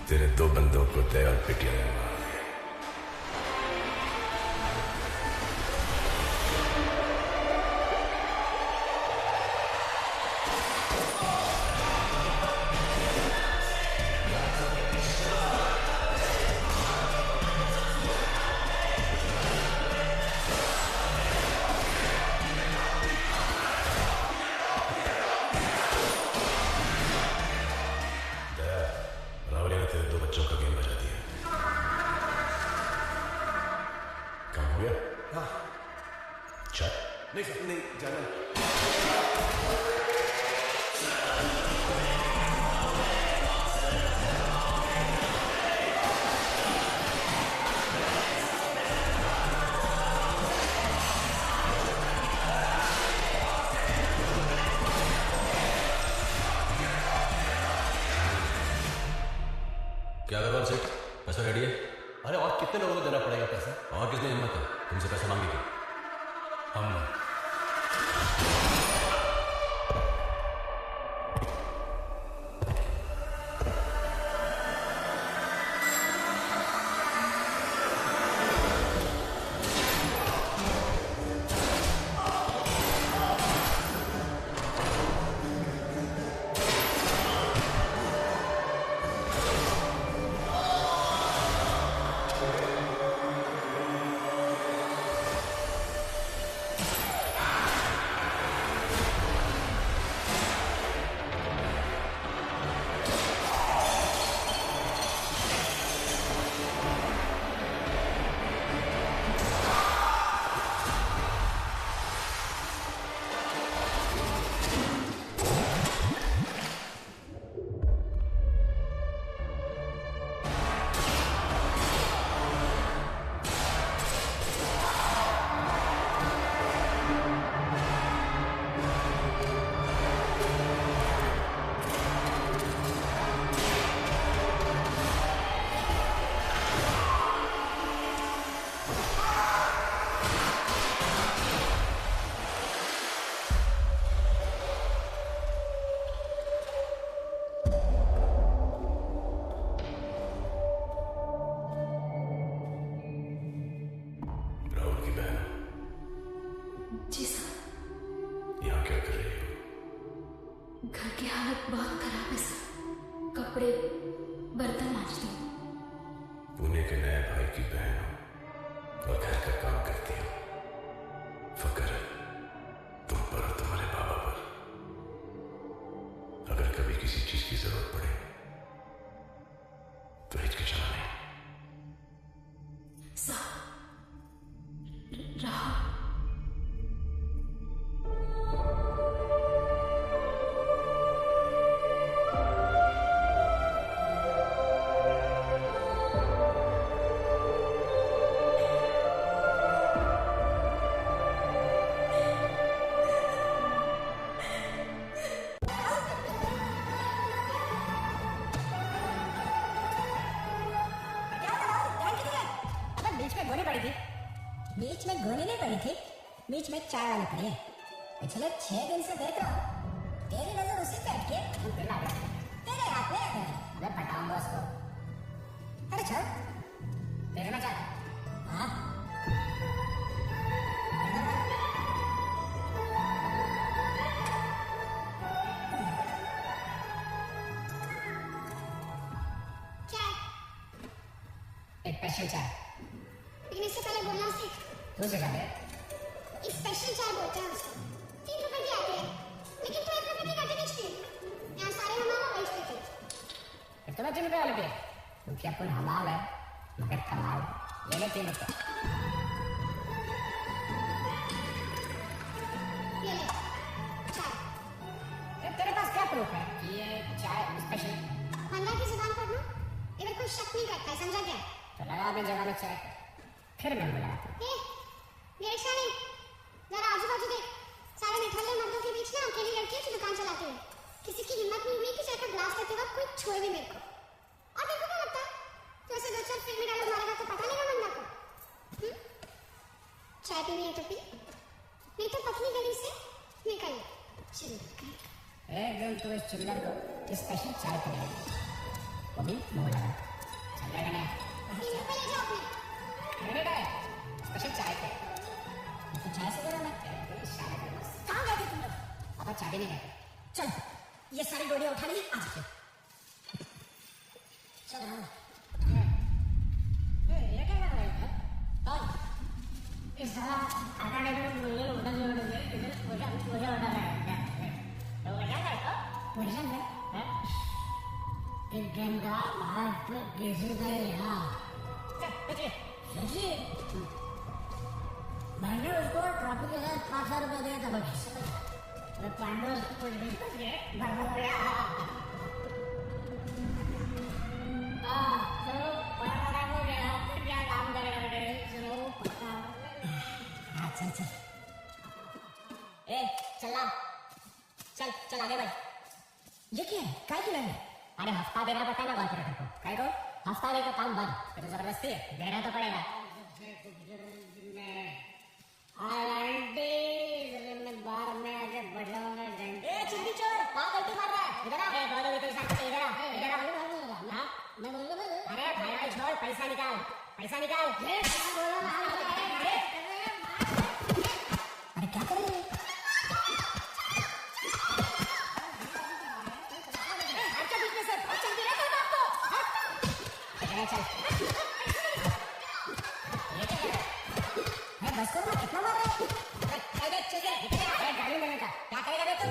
तेरे दो बंदों को तय और पिटिया में मार दिया। रावली ने तेरे दो बच्चों का गेम बजा दिया। काम हो गया? हाँ। चल। नहीं सर, नहीं जाना। क्या अग्रवाल सेठ, पैसा रेडी है? अरे और कितने लोगों को देना पड़ेगा पैसा? और कितनी हिम्मत है तुमसे पैसा मांगी थी? हम राहुल की बहन जी सर। यहाँ क्या कर रही हो? घर की हालत बहुत खराब है सर। कपड़े बर्तन मांजती हूँ। पुणे के नए भाई की बहन हो और घर का काम करती हो। फकर है तुम पर और तुम्हारे बाबा पर। अगर कभी किसी चीज की जरूरत पड़े तो हिचकिचाना नहीं। सर, राहुल बीच में गोली नहीं पड़ी थी, बीच में चाय वाली पड़ी है। पिछले 6 दिन से देख रहा हूँ, तेरी नजर उसी पे अटकी है। तेरे हाथ में है, मैं पटाऊंगा उसको। अरे चल, देखना चाह। हाँ। चाय। एक स्पेशल चाय। लेकिन इससे पहले बोलना सीख। तू सिखा दे। स्पेशल चाय बोलते हैं उसको। 3 रुपए की आती है, लेकिन तू 1 रुपए की काटे बेचती। यहाँ सारे हमारा बेचते थे। तुम्हें 3 रुपए वाले पे क्योंकि अपन हमाल है मगर कमाल। ले ले 3 रुपए। ये ले चाय। तेरे पास क्या प्रूफ है कि ये चाय स्पेशल? बंदा की जुबान पर ना इधर कोई शक नहीं करता है, समझा क्या? तो लगा अपनी जगह में चाय। फिर मैं बुलाता हूँ। निरीक्षा नहीं, जरा आजू बाजू देख। सारे निठल्ले मर्दों के बीच ना अकेली लड़की है जो दुकान चलाती है। किसी की हिम्मत नहीं हुई कि चाय का ग्लास लेते वक्त कोई छुए भी मेरे को। और देखो क्या लगता है, तो ऐसे 2-4 फिल्मी डायलॉग मारेगा तो पता नहीं बंदा को। चाय पीनी है तो पी, नहीं तो पतली गली से निकल। चिल्लर एक दिन तो इस चिल्लर को स्पेशल चाय पिलाएगी। वो भी मुंह लगा चल रहा है इन पे ले जाओ अपने अरे स्पेशल चाय पे तो चाय से बोला मैं कहाँ गए थे तुम लोग अब चाय नहीं गए चल ये सारी डोरियां उठा ली आ जाते चल ये क्या कर रहे हैं कौन इस तरह आधा डेढ़ मुझे उधर मुझे ऑर्डर है तो वजह है तो वजह है एक दिन का बाहर कैसे गए यहाँ सच्ची मैंने उसको ट्रॉफी के साथ 500 रुपये दिया था बच्चे पांडव कुछ दिन तक बर्बाद हो गया चलो बड़ा हो गया फिर क्या काम करेगा चलो पक्का चल चल ए चला चल आगे बढ़ ये क्या है काय की लड़ाई अरे हफ्ता देना पता है ना कॉर्पोरेटर को काय को हफ्ता देने का काम बंद तो जबरदस्ती है देना तो पड़ेगा बार में आके बढ़ा चिंदी चोर कहाँ गलती मार रहा है इधर आ बोलो भी तो इधर आ मैं बोलूँ अरे भाई छोड़ पैसा निकाल अरे क्या कर रहे चल बस करो ना कितना मार रहे हो गाड़ी लेने का क्या करेगा बे तू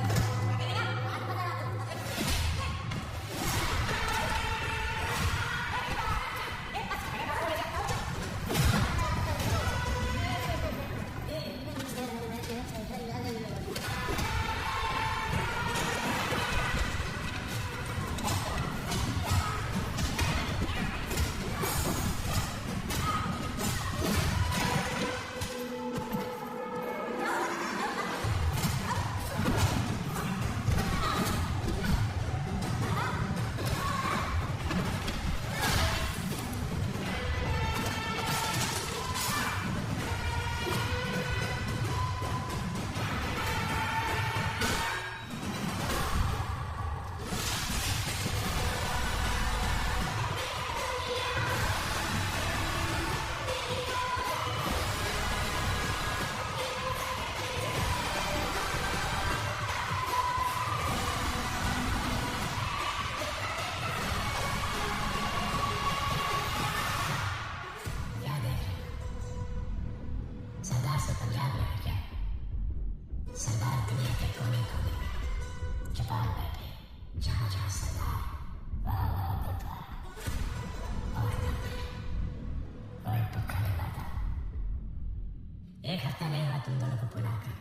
एक हफ्ता नहीं हुआ तुम दोनों को बुलाकर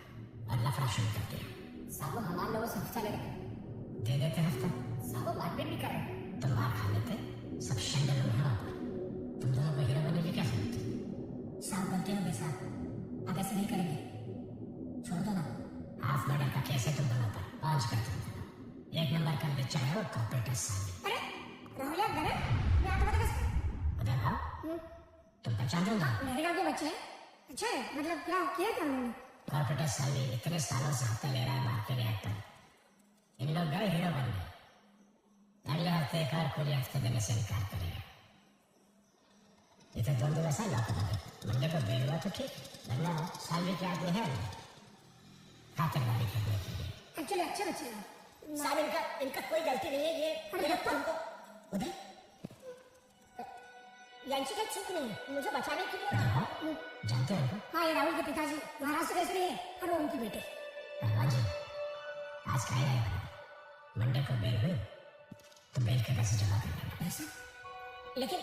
और लफड़ा शुरू कर दिया साहब हमारे लोगों से हफ्ता ले दे देते हफ्ता साहब मारपीट भी कर रहे तुम मार खा लेते सब शंडल में हवा पर तुम दोनों को हीरो बनने की क्या जरूरत साहब गलती हो गई साहब अब ऐसे नहीं करेंगे छोड़ दो ना हाफ मर्डर का केस है तुम दोनों पर 5 कर तुम दोनों 1 नंबर का बेचा है और कॉर्पोरेटर सामने अरे राहुल यार मैं आपको बता उधर आओ तुम पहचान दो ना मेरे गाँव के बच्चे हैं अच्छा है मतलब क्या किया था उन्होंने कॉर्पोरेटर साली इतने सालों से हफ्ते ले रहा है मार के रिएक्ट पर इन लोग गए हीरो बन गए अगले हफ्ते एक और पूरे हफ्ते देने से इनकार करेगा ये तो 2 दिन ऐसा लौट लगे मंडे को बेल हुआ तो ठीक वरना साली के आदमी है खातिरदारी करने के लिए एक्चुअली अच्छे बच्चे हैं साहब इनका कोई गलती नहीं है ये तुमको उधर यांशी का चूक नहीं है मुझे बचाने के लिए जानते हो हाँ ये राहुल के पिताजी महाराष्ट्र कैसे है और वो उनकी बेटी जी आज का ही मंडे को बेल हुई तो बेल के पैसे जमा कर देना पैसे लेकिन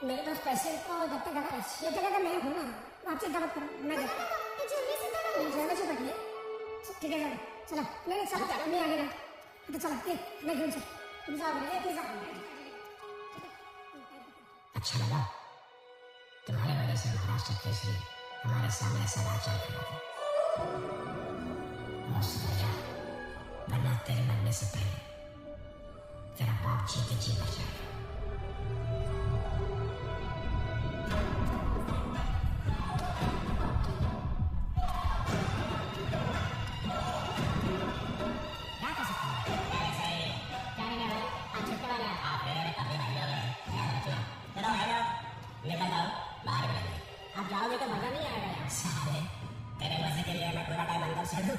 मेरे पास पैसे को जब तक ये जगह का मैं हूँ ना आप चिंता मत करो मैं से बैठिए ठीक है चलो नहीं चलो मैं आगे तो चलो मैं घूम चल अच्छा लगा तुम्हारे वजह से महाराष्ट्र केसरी हमारे सामने ऐसा राजा खड़ा था और सुधर जा वरना तेरे मरने से पहले तेरा बाप जीते जी मर जाएगा क्या कर सकते हैं क्या नहीं है आप छुट्टी वाले आप जाओगे तो मजा नहीं आएगा यार। साले तेरे मजे के लिए मैं पूरा टाइम अंदर से दूं।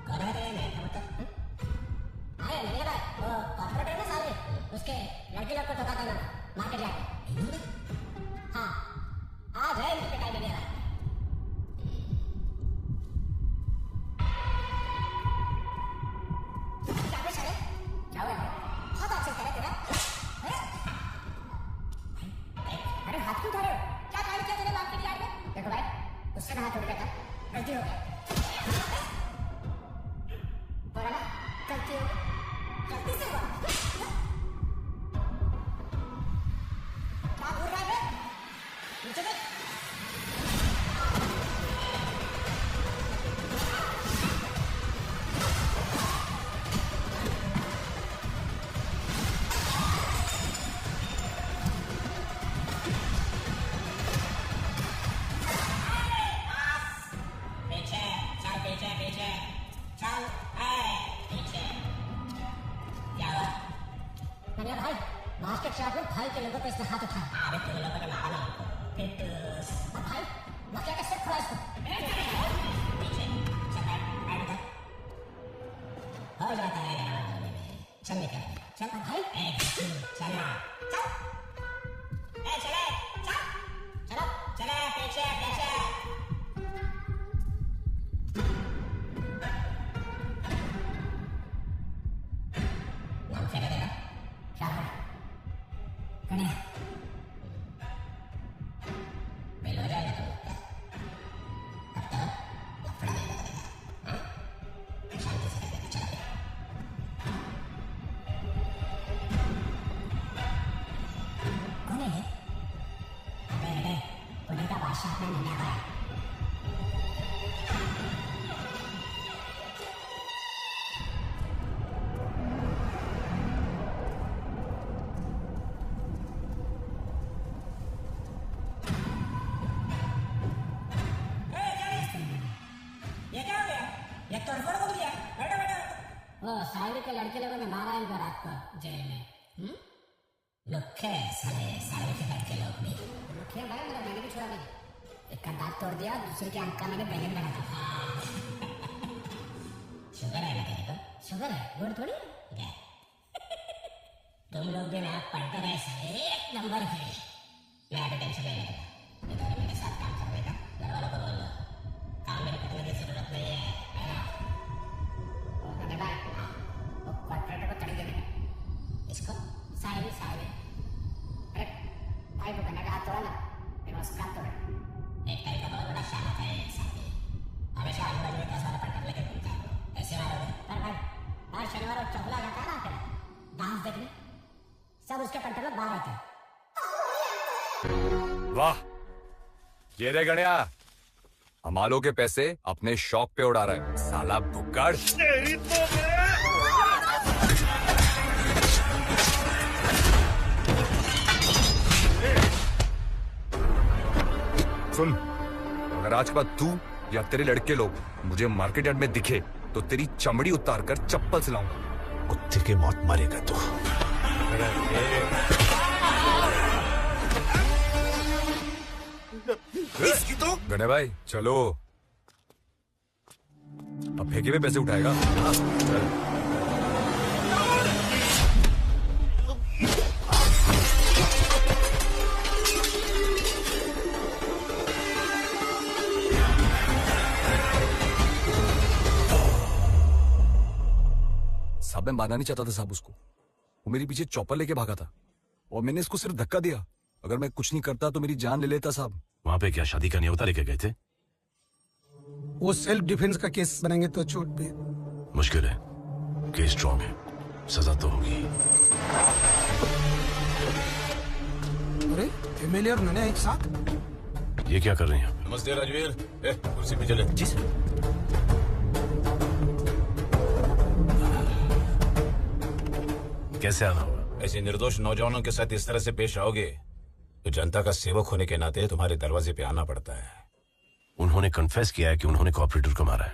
कौन है तेरे में मतलब? अरे नहीं भाई, वो कॉर्पोरेट है ना साले, उसके लड़के लोग को ठोका करना मार्केट जाके। हाँ आज है इनकी पिटाई में मेरा। बहुत अच्छे करे तेरा। अरे हाथ क्यों उठा रहे हो? क्या काम किया तेरे बाप के यार में? देखो भाई, उससे हाथ उठ गया था, गलती हो गई। बोला ना, गलती हो गई, गलती से हुआ। क्या बोल रहा है? नीचे देख। मास्टर साहब ने भाई के लोगों पे इसने हाथ उठाया। अरे तुम लोगों ने मारा ना फिर तो अब भाई मक्के का सिर खोला इसको। पीछे चल बैठ इधर। हो जाता है यार चल निकल चल भाई चल ना चल चले चल चलो चले पीछे पीछे। नाम क्या करेगा क्या है कन्या बेल हो जाएगा तो तब तक लफड़ा नहीं लगेगा। शांति से रहना चाहिए। कौन है? अबे पुणे का बादशाह अपना नन्हा भाई। साइड के लड़के लोगों ने मारा इनको रात को जेल में। लुखे साले साइड के लड़के लोग भी लुखे भाई। मेरा बैंगन भी छोड़ा नहीं, एक का दांत तोड़ दिया, दूसरे की आंख का मैंने बैंगन बना दिया। शुगर है ना तेरे को? शुगर है, गुड़ थोड़ी है। तुम लोग भी ना पढ़ते रहे साले, एक नंबर के। मैं आगे टेंशन नहीं लेता, इधर मेरे साथ काम करने का घर वालों को बोल लो, काम मेरे करने की जरूरत नहीं है ना? को तड़ी देने इसको साहिब अरे भाई को करने का हाथ तोड़ा ना, फिर उसका हाथ तोड़ा। एक टाइप का बहुत बड़ा शाला है साहिब, हमेशा आजू बाजू में 10 वाला पटक लेके घूमता है। ऐसे मारोगे पर भाई हर शनिवार और चौगला जाता है ना फिर डांस देखने, सब उसके पंटे में बाहर आते हैं। वाह ये रे गणिया, हमालों के पैसे अपने शौक पे उड़ा रहा है साला भुक्कड़। तेरी तो सुन, अगर आज के बाद तू या तेरे लड़के लोग मुझे मार्केट यार्ड में दिखे तो तेरी चमड़ी उतार कर चप्पल से लाऊंगा। कुत्ते की मौत मरेगा तू। तो गणे भाई चलो, अब फेंके में पैसे उठाएगा। चल। साहब मैं मारना नहीं चाहता था साहब उसको, वो मेरे पीछे चॉपर लेके भागा था और मैंने इसको सिर्फ धक्का दिया। अगर मैं कुछ नहीं करता तो मेरी जान ले लेता साहब। वहां पे क्या शादी का न्योता लेके गए थे? वो सेल्फ डिफेंस का केस बनेंगे तो छूट भी। मुश्किल है, केस स्ट्रॉन्ग है, सजा तो होगी। अरे एमएलए और नन्या एक साथ? ये क्या कर रहे हैं? नमस्ते राजवीर, कुर्सी पे चले। जी सर। कैसे आना होगा? ऐसे निर्दोष नौजवानों के साथ इस तरह से पेश आओगे तो जनता का सेवक होने के नाते तुम्हारे दरवाजे पे आना पड़ता है। उन्होंने कन्फेस किया है कि उन्होंने कॉपरेटर को मारा है।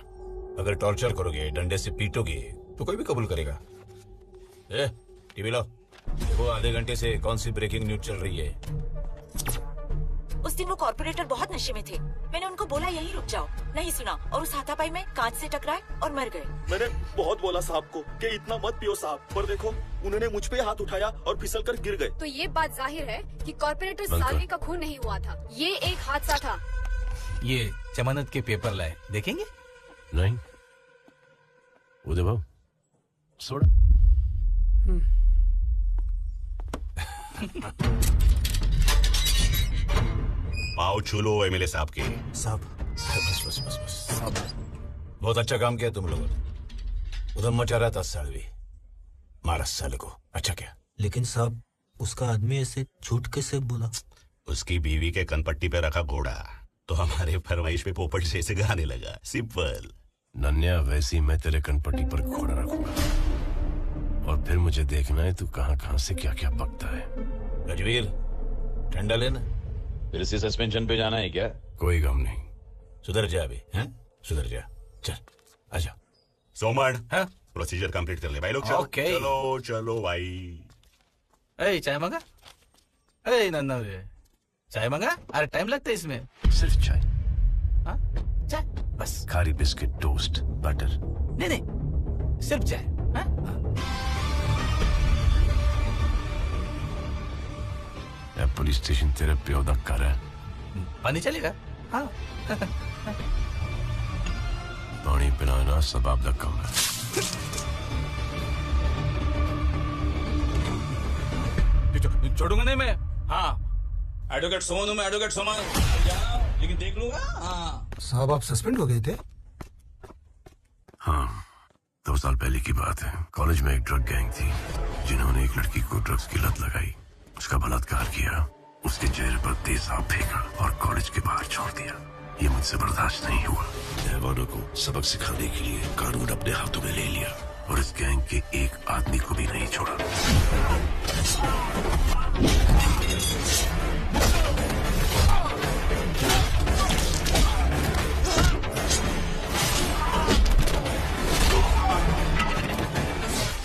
अगर टॉर्चर करोगे, डंडे से पीटोगे तो कोई भी कबूल करेगा। टीवी लो। वो आधे घंटे से कौन सी ब्रेकिंग न्यूज चल रही है? उस दिन वो कॉर्पोरेटर बहुत नशे में थे। मैंने उनको बोला यहीं रुक जाओ, नहीं सुना और उस हाथापाई में कांच से टकराए और मर गए। मैंने बहुत बोला साहब को कि इतना मत पियो साहब, पर देखो उन्होंने मुझ पे हाथ उठाया और फिसल कर गिर गए। तो ये बात जाहिर है कि कॉर्पोरेटर सालवे का खून नहीं हुआ था, ये एक हादसा था। ये जमानत के पेपर लाए, देखेंगे? नहीं उदय बाबू सोडा। पाँव छू लो एमएलए साहब के। साहब बस बस बस बस साहब, बहुत अच्छा काम किया तुम लोगों ने। उधर मचा रहा था सालवी, मारा साले को। अच्छा क्या? लेकिन साहब उसका आदमी ऐसे झूठ कैसे बोला? उसकी बीवी के कनपट्टी पे रखा घोड़ा तो हमारे फरमाइश पे पोपट से ऐसे गाने लगा। सिंपल। नन्या वैसी मैं तेरे कनपट्टी पर घोड़ा रखूंगा और फिर मुझे देखना है तू कहां कहां से क्या क्या पकता है। रजवीर ठंडा लेना, फिर से सस्पेंशन पे जाना है क्या? कोई गम नहीं। सुधर जा अभी, हैं? सुधर जा, चल आजा। सोमन, हाँ? प्रोसीजर कंप्लीट कर ले भाई लोग। चलो ओके। चलो चलो भाई। ए चाय मंगा? ए नन्ना रे, चाय मंगा? अरे टाइम लगता है इसमें। सिर्फ चाय? हाँ चाय बस। खारी बिस्किट, टोस्ट, बटर? नहीं नहीं, सिर्फ चाय। हाँ? पुलिस स्टेशन तेरे प्यो दा घर है। पानी चलेगा? हाँ। पानी पिलाना सबाब दा कम है। छोड़ूंगा नहीं मैं। हाँ एडवोकेट सोमन हूँ मैं, एडवोकेट सोमन, लेकिन देख लूंगा। हाँ साहब आप सस्पेंड हो गए थे? हाँ 2 साल पहले की बात है। कॉलेज में एक ड्रग गैंग थी जिन्होंने एक लड़की को ड्रग्स की लत लगाई, उसका बलात्कार किया, उसके चेहरे पर तेजाब फेंका और कॉलेज के बाहर छोड़ दिया। ये मुझसे बर्दाश्त नहीं हुआ। जवानों को सबक सिखाने के लिए कानून अपने हाथों में ले लिया और इस गैंग के एक आदमी को भी नहीं छोड़ा।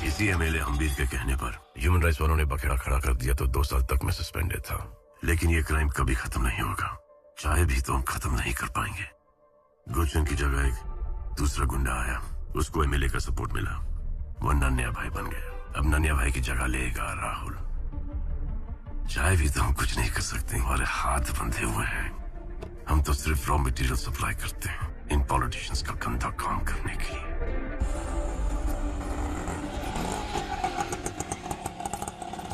इसी एमएलए हम्बीर के कहने पर ह्यूमन राइट्स वालों ने बखेड़ा खड़ा कर दिया तो 2 साल तक मैं सस्पेंडेड था। लेकिन ये क्राइम कभी खत्म नहीं होगा, चाहे भी तो हम खत्म नहीं कर पाएंगे। गुलशन की जगह एक दूसरा गुंडा आया, उसको एमएलए का सपोर्ट मिला, वो नन्या भाई बन गया। अब नन्या भाई की जगह लेगा राहुल। चाहे भी तो हम कुछ नहीं कर सकते, हमारे हाथ बंधे हुए हैं। हम तो सिर्फ रॉ मटेरियल सप्लाई करते हैं इन पॉलिटिशियंस का गंदा काम करने के लिए।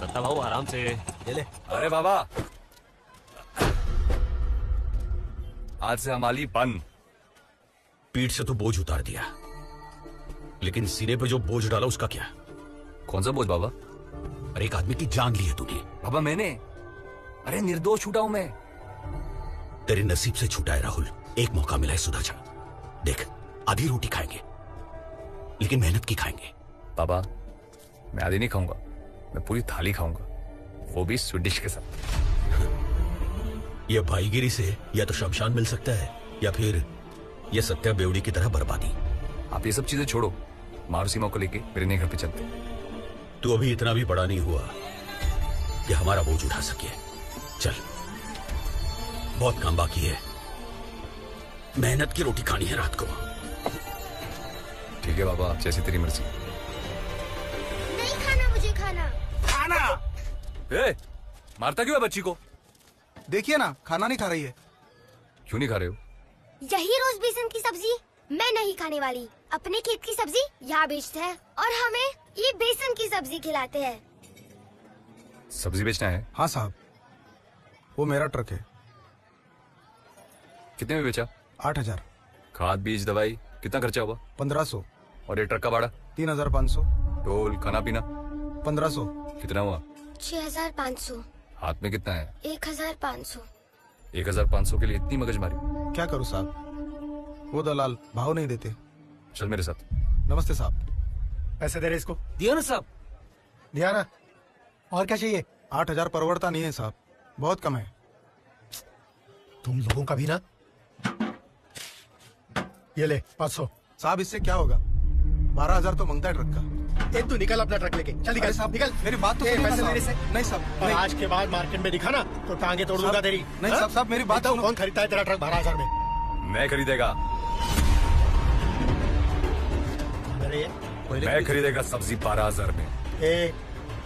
दत्ता भाऊ आराम से ले। अरे बाबा, आज से हमारी बंद। पीठ से तो बोझ उतार दिया, लेकिन सिरे पे जो बोझ डाला उसका क्या? कौन सा बोझ बाबा? अरे एक आदमी की जान ली है तूने। बाबा मैंने, अरे निर्दोष छूटा हूं मैं। तेरे नसीब से छूटा है राहुल, एक मौका मिला है सुधर जा। देख आधी रोटी खाएंगे लेकिन मेहनत की खाएंगे। बाबा मैं आधी नहीं खाऊंगा, मैं पूरी थाली खाऊंगा, वो भी स्वीडिश के साथ। यह भाईगिरी से या तो शमशान मिल सकता है या फिर यह सत्या बेवड़ी की तरह बर्बादी। आप ये सब चीजें छोड़ो, मारुसीमा को लेके मेरे नए घर पे चलते। तू अभी इतना भी बड़ा नहीं हुआ कि हमारा बोझ उठा सके। चल, बहुत काम बाकी है, मेहनत की रोटी खानी है रात को। ठीक है बाबा, जैसी तेरी मर्जी। नहीं खाना, मुझे खाना। ए, मारता क्यों है बच्ची को? देखिए ना, खाना नहीं खा रही है। क्यों नहीं खा रहे हो? यही रोज बेसन की सब्जी मैं नहीं खाने वाली। अपने खेत की सब्जी यहाँ बेचते हैं और हमें ये बेसन की सब्जी खिलाते हैं। सब्जी बेचना है? हाँ साहब, वो मेरा ट्रक है। कितने में बेचा? 8,000। खाद बीज दवाई कितना खर्चा हुआ? 1500। और ये ट्रक का भाड़ा? 3,500। टोल खाना पीना? 1500। कितना हुआ? 6,500। हाथ में कितना है? 1,500। 1,500 के लिए इतनी मगजमारी? क्या करूँ साहब, वो दलाल भाव नहीं देते। चल मेरे साथ। नमस्ते साहब। पैसे दे रहे इसको? दिया ना साहब। दिया ना, और क्या चाहिए? 8,000 परवड़ता नहीं है साहब, बहुत कम है। तुम लोगों का भी ना। ये ले 500। साहब इससे क्या होगा? 12,000 तो मांगता है ट्रक का। तू निकल अपना ट्रक लेके, चल निकल साहब, निकल। मेरी बात तो सुनिए ना पैसे साहब। मेरे से नहीं साहब, और नहीं। आज के बाद मार्केट में दिखा ना तो टांगे तोड़ दूंगा तेरी। नहीं हाँ? साहब, मेरी बात बताओ, सुनो। कौन खरीदता है तेरा ट्रक 12,000 में? मैं खरीदेगा। अरे मैं खरीदेगा सब्जी 12,000 में।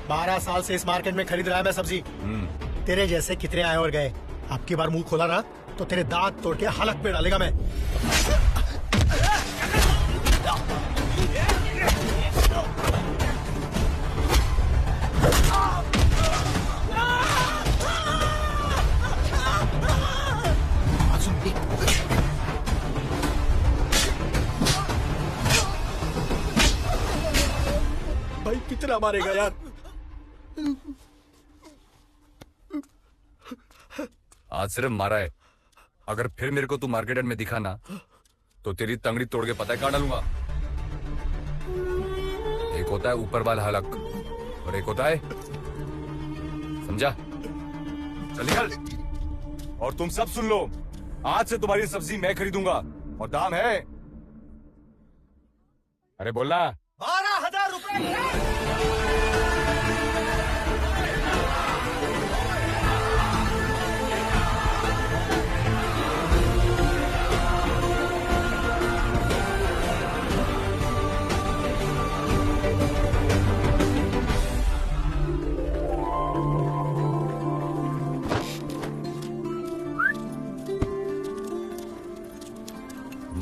12 साल से इस मार्केट में खरीद रहा है मैं सब्जी। तेरे जैसे कितने आए और गए। अब की बार मुंह खोला ना तो तेरे दांत तोड़ के हलक पे डालेगा मैं। भाई कितना मारेगा यार। आज सिर्फ मारा है, अगर फिर मेरे को तू मार्केट में दिखा ना तो तेरी तंगड़ी तोड़ के पता है कहाँ डालूंगा। एक होता है ऊपर वाला हलक और एक होता है, समझा? चल निकल। और तुम सब सुन लो, आज से तुम्हारी सब्जी मैं खरीदूंगा और दाम है, अरे बोलना 12,000 रुपए।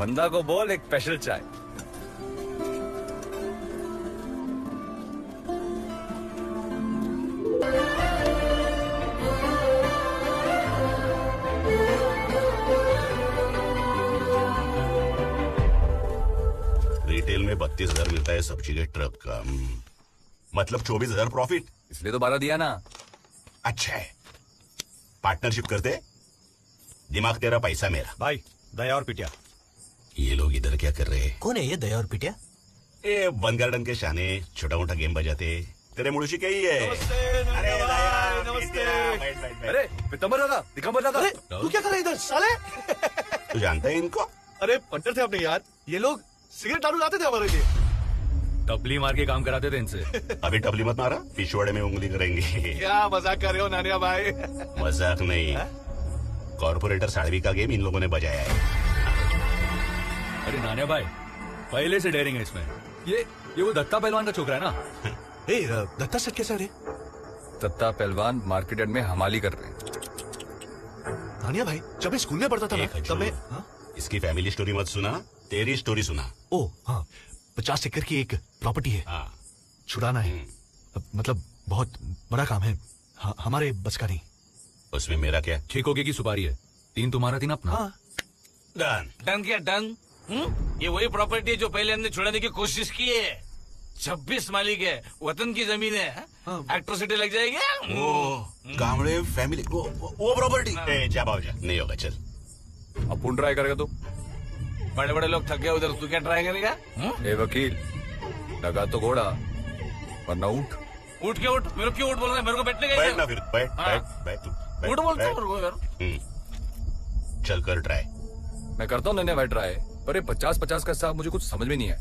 बंदा को बोल एक स्पेशल चाय। रिटेल में 32,000 मिलता है सब्जी के ट्रक का, मतलब 24,000 प्रॉफिट। इसलिए तो 12 दिया ना। अच्छा है, पार्टनरशिप करते, दिमाग तेरा पैसा मेरा। भाई दया और पिटिया। ये लोग इधर क्या कर रहे हैं? कौन है ये दया और पिटिया? ए वन गार्डन के शाने छोटा मोटा गेम बजाते, तेरे मुड़ुशी के ही है। अरे दया, नमस्ते। बैठ, बैठ, बैठ। अरे पितंबर दादा, दिगंबर दादा, तू क्या कर रहा है इधर साले? तू जानता है इनको? अरे पंटर थे अपने यार, ये लोग सिगरेट दारू लाते थे हमारे लिए। टपली मार के काम कराते थे इनसे। अभी टपली मत मारा, पिछवाड़े में उंगली करेंगे। क्या मजाक कर रहे हो नानिया भाई? मजाक नहीं, कॉर्पोरेटर साड़वी का गेम इन लोगों ने बजाया है। अरे नानिया भाई, पहले से डेयरिंग है इसमें। ये वो दत्ता पहलवान का छोकरा है ना? दत्ता सर कैसा रे? दत्ता पहलवान मार्केट में हमाली कर रहे हैं। नानिया भाई, जब मैं स्कूल में पढ़ता था ना, तब मैं इसकी फैमिली स्टोरी मत सुना, तेरी स्टोरी सुना। ओ हाँ, 50 एकड़ की एक प्रॉपर्टी है, छुड़ाना है। मतलब बहुत बड़ा काम है, हमारे बस का नहीं। उसमें मेरा क्या? ठेकोगे की सुपारी है, 3 तुम्हारा 3 अपना। डन। डन क्या डन? ये वही प्रॉपर्टी है जो पहले हमने छुड़ाने की कोशिश की है। 26 मालिक है, वतन की जमीन है। एट्रोसिटी लग जाएगी। वो गामड़े फैमिली वो प्रॉपर्टी। जा बाबू जा, नहीं होगा, चल। अब पुन ट्राई करेगा तो? बड़े बड़े लोग थक गए उधर, तू क्या ट्राई करेगा? ए वकील, लगा तो घोड़ा वरना ऊँट। उठ के उठ, मेरे को क्यों उठ बोल रहा है? मेरे को बैठने का बैठ ना फिर, बैठ बैठ बैठ तू। बैठ, उठ बोलता बैठ। हूँ मेरे को यार। चल कर ट्राई। मैं करता हूँ नन्हे भाई ट्राई, पर ये 50-50 का हिसाब मुझे कुछ समझ में नहीं है।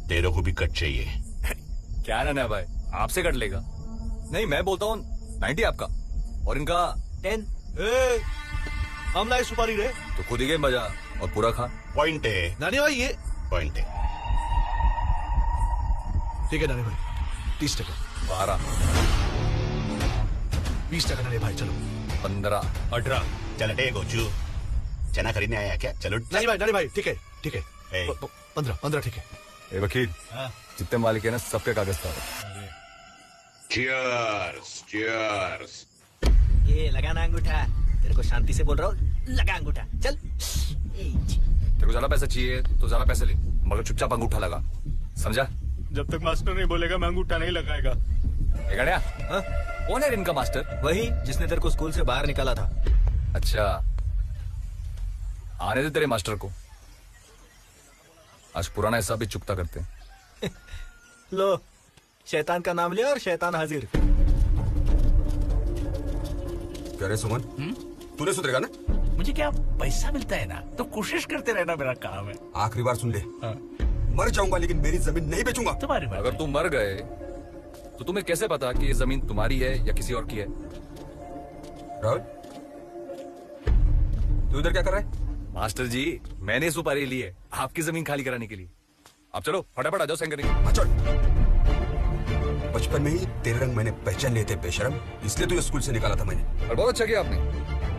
तेरे को भी कट चाहिए। क्या नन्हे भाई, आपसे कट लेगा? नहीं, मैं बोलता हूँ 90 आपका और इनका 10। हम लाए सुपारी रे। तो खुद ही गेम बजा और पूरा खा। पॉइंट है नानिया भाई, ये पॉइंट है। ठीक है नानिया भाई, 30 टका। 12, 20 टका नानिया भाई, चलो। 15, 18। चल टे गोचू, चना खरीदने आया क्या? चलो नानी भाई ठीक है, ठीक है। ए। 15 ठीक है। ए वकील, जितने मालिक है ना सबके कागज था। Cheers, cheers। ये लगा ना अंगूठा, तेरे को शांति से बोल रहा हूँ, लगा अंगूठा, चल। तेरे को ज्यादा पैसा चाहिए तो ज्यादा पैसे ले, मगर चुपचाप अंगूठा लगा, समझा? जब तक मास्टर नहीं बोलेगा मैं अंगूठा नहीं लगाएगा। गड़िया, कौन है इनका मास्टर? वही जिसने तेरे को स्कूल से बाहर निकाला था। अच्छा, आने दे तेरे मास्टर को, आज पुराना हिसाब भी चुकता करते हैं। लो, शैतान का नाम लिया और शैतान हाजिर। क्या रे सुमन, तूने सुधरेगा ना? मुझे क्या पैसा मिलता है ना, तो कोशिश करते रहना मेरा काम है। आखिरी बार सुन ले, मर जाऊंगा लेकिन मेरी जमीन नहीं बेचूंगा। तुम्हारी बात अगर तुम मर गए तो तुम्हें कैसे पता कि ये जमीन तुम्हारी है या किसी और की है? राहुल, तू इधर क्या कर रहा है? मास्टर जी, मैंने सुपारी ली है आपकी जमीन खाली कराने के लिए। आप चलो फटाफट आ जाओ, साइन करेंगे। चल। बचपन में ही तेरे रंग मैंने पहचान लिए थे बेशरम, इसलिए तुझे स्कूल से निकाला था मैंने। और बहुत अच्छा किया आपने,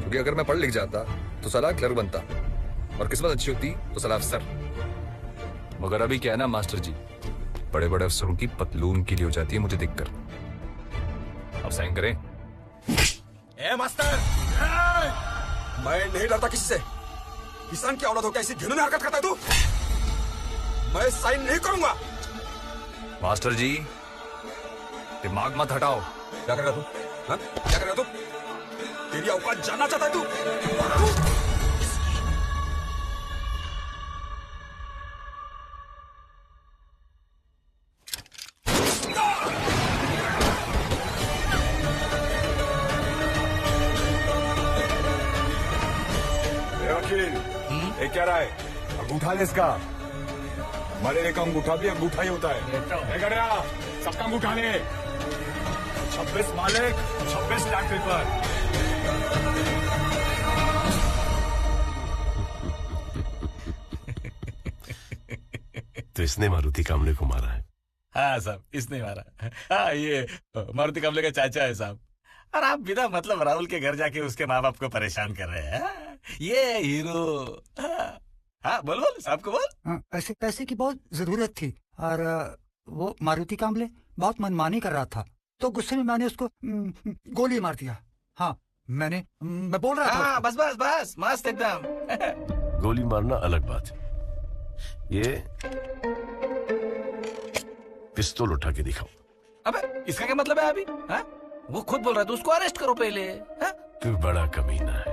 क्योंकि अगर मैं पढ़ लिख जाता तो सलाह क्लर्क बनता, और किस्मत अच्छी होती तो सलाह अफसर। मगर अभी क्या है ना मास्टर जी, बड़े बड़े अफसरों की पतलून की हो जाती है मुझे देखकर। अब साइन करें। ए मास्टर, मैं नहीं डरता किसी से। किसान की औलाद होकर ऐसी घिनौनी हरकत करता है तू? मैं साइन नहीं करूंगा। मास्टर जी, दिमाग मत हटाओ। क्या कर रहा तू? हाँ? क्या कर रहा तू? तेरी औकात जानना चाहता है तू? ये क्या रहा है? अंगूठा ले इसका। मरे का अंगूठा भी अंगूठा ही होता है। गड़िया, सबका अंगूठा ले। 26 मालिक, 26 लाख पेपर। तो इसने मारुति कामले को मारा है? हाँ साहब, इसने मारा। हाँ, ये मारुति कामले का चाचा है साहब। और आप बिना मतलब राहुल के घर जाके उसके माँ बाप को परेशान कर रहे हैं। ये हीरो। हाँ बोल बोल, साहब को बोल। ऐसे पैसे की बहुत जरूरत थी और वो मारुति कामले बहुत मनमानी कर रहा था, तो गुस्से में मैंने उसको गोली मार दिया। हाँ, मैं बोल रहा था। बस बस बस, मस्त एकदम। गोली मारना अलग बात है, ये पिस्तौल उठा के दिखाओ। अबे इसका क्या मतलब है अभी? हाँ? वो खुद बोल रहा था, उसको अरेस्ट करो पहले। हाँ? तू बड़ा कमीना है।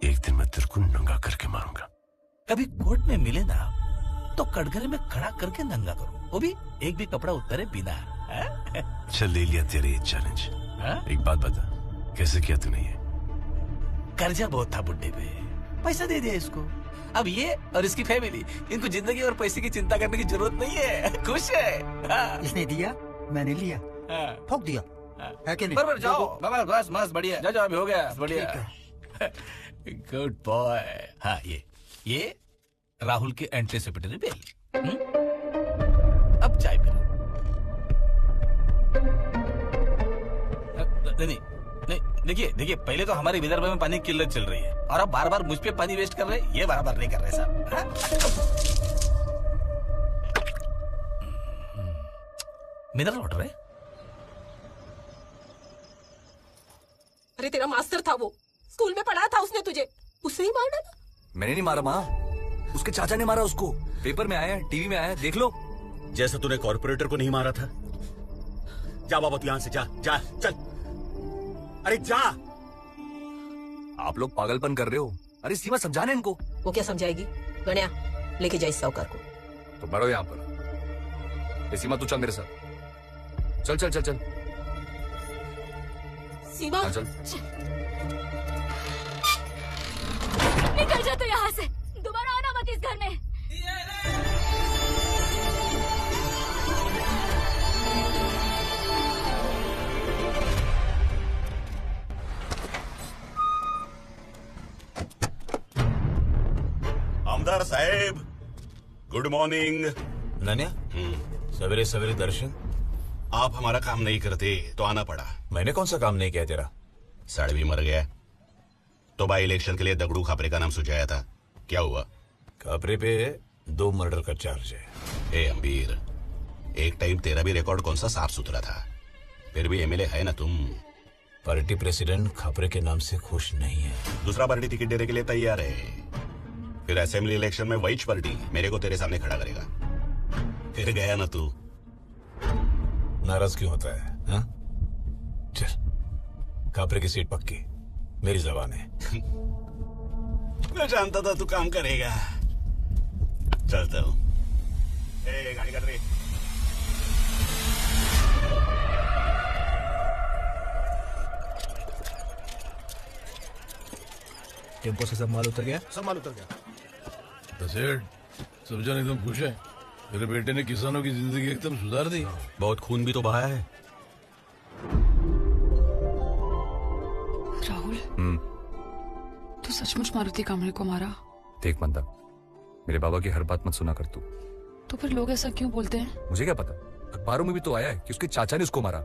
एक दिन मैं तेरे को नंगा करके मारूंगा। कभी कोर्ट में मिले ना तो कटघरे में खड़ा करके नंगा करो, वो भी एक भी कपड़ा उतारे बिना। चल, ले लिया तेरे ये चैलेंज। एक बात बता, कैसे किया तूने ये? कर्जा बहुत था बुड्ढे पे, पैसा दे दिया इसको। अब ये और इसकी फैमिली, इनको जिंदगी और पैसे की चिंता करने की जरूरत नहीं है, खुश है। इसने दिया, मैंने लिया, ठोक दिया, है कि नहीं? बराबर, जाओ बाबा, बस मस्त, बढ़िया, जाओ अभी हो गया, बढ़िया। Good boy. हाँ, ये राहुल के एंटीसिपेटरी बेल। अब चाय पी। नहीं, देखिए पहले तो हमारे विदर्भ में पानी की किल्लत चल रही है और आप बार बार मुझ पे पानी वेस्ट कर रहे हैं, ये बराबर नहीं कर रहे साहब। मिनरल वाटर है। अरे तेरा मास्टर था वो, स्कूल में पढ़ा था उसने तुझे, उसने ही मार डाला। मैंने नहीं मारा माँ, उसके चाचा ने मारा उसको। पेपर में आया, टीवी में आया, देख लो। जैसे तूने कॉर्पोरेटर को नहीं मारा था। जा बाबा, तू यहां से जा, जा चल। अरे जा। आप लोग पागलपन कर रहे हो। अरे सीमा, समझाने इनको। वो क्या समझाएगी? गणिया, लेके जा इस साहूकार को। तो बढ़ो यहाँ पर। सीमा तू चल मेरे साथ, चल चल चल चल। सीमा, चल। निकल जा तो यहाँ से, दोबारा आना मत इस घर में। आमदार साहेब, गुड मॉर्निंग। नन्या, सवेरे सवेरे दर्शन। आप हमारा काम नहीं करते तो आना पड़ा। मैंने कौन सा काम नहीं किया तेरा? साड़वी मर गया तो बाई इलेक्शन के लिए दगड़ू खापरे का नाम सुझाया था, क्या हुआ? खापरे पे 2 मर्डर का चार्ज है। ए अम्बीर, एक टाइम तेरा भी रिकॉर्ड कौन सा साफ सुथरा था, फिर भी एमएलए है ना तुम। पार्टी प्रेसिडेंट खापरे के नाम से खुश नहीं है। दूसरा पार्टी टिकट देने के लिए तैयार है, फिर असेंबली इलेक्शन में वही पार्टी मेरे को तेरे सामने खड़ा करेगा। फिर गया ना तू। नाराज क्यों होता है? हाँ? चल, खापरे की सीट पक्की, मेरी जबान है। मैं जानता था तू काम करेगा। चलता हूँ। गाड़ी कर रही। टेम्पो से सब माल उतर गया? सब माल उतर गया। तो सेठ, सब जन एकदम खुश है। मेरे बेटे ने किसानों की जिंदगी एकदम सुधार दी। बहुत खून भी तो बहाया है। राहुल, तू सचमुच मारुति कांबळे को मारा? देख मंदा, मेरे बाबा की हर बात मत सुना कर तू। तो फिर लोग ऐसा क्यों बोलते हैं? मुझे क्या पता, अखबारों में भी तो आया है कि उसके चाचा ने उसको मारा।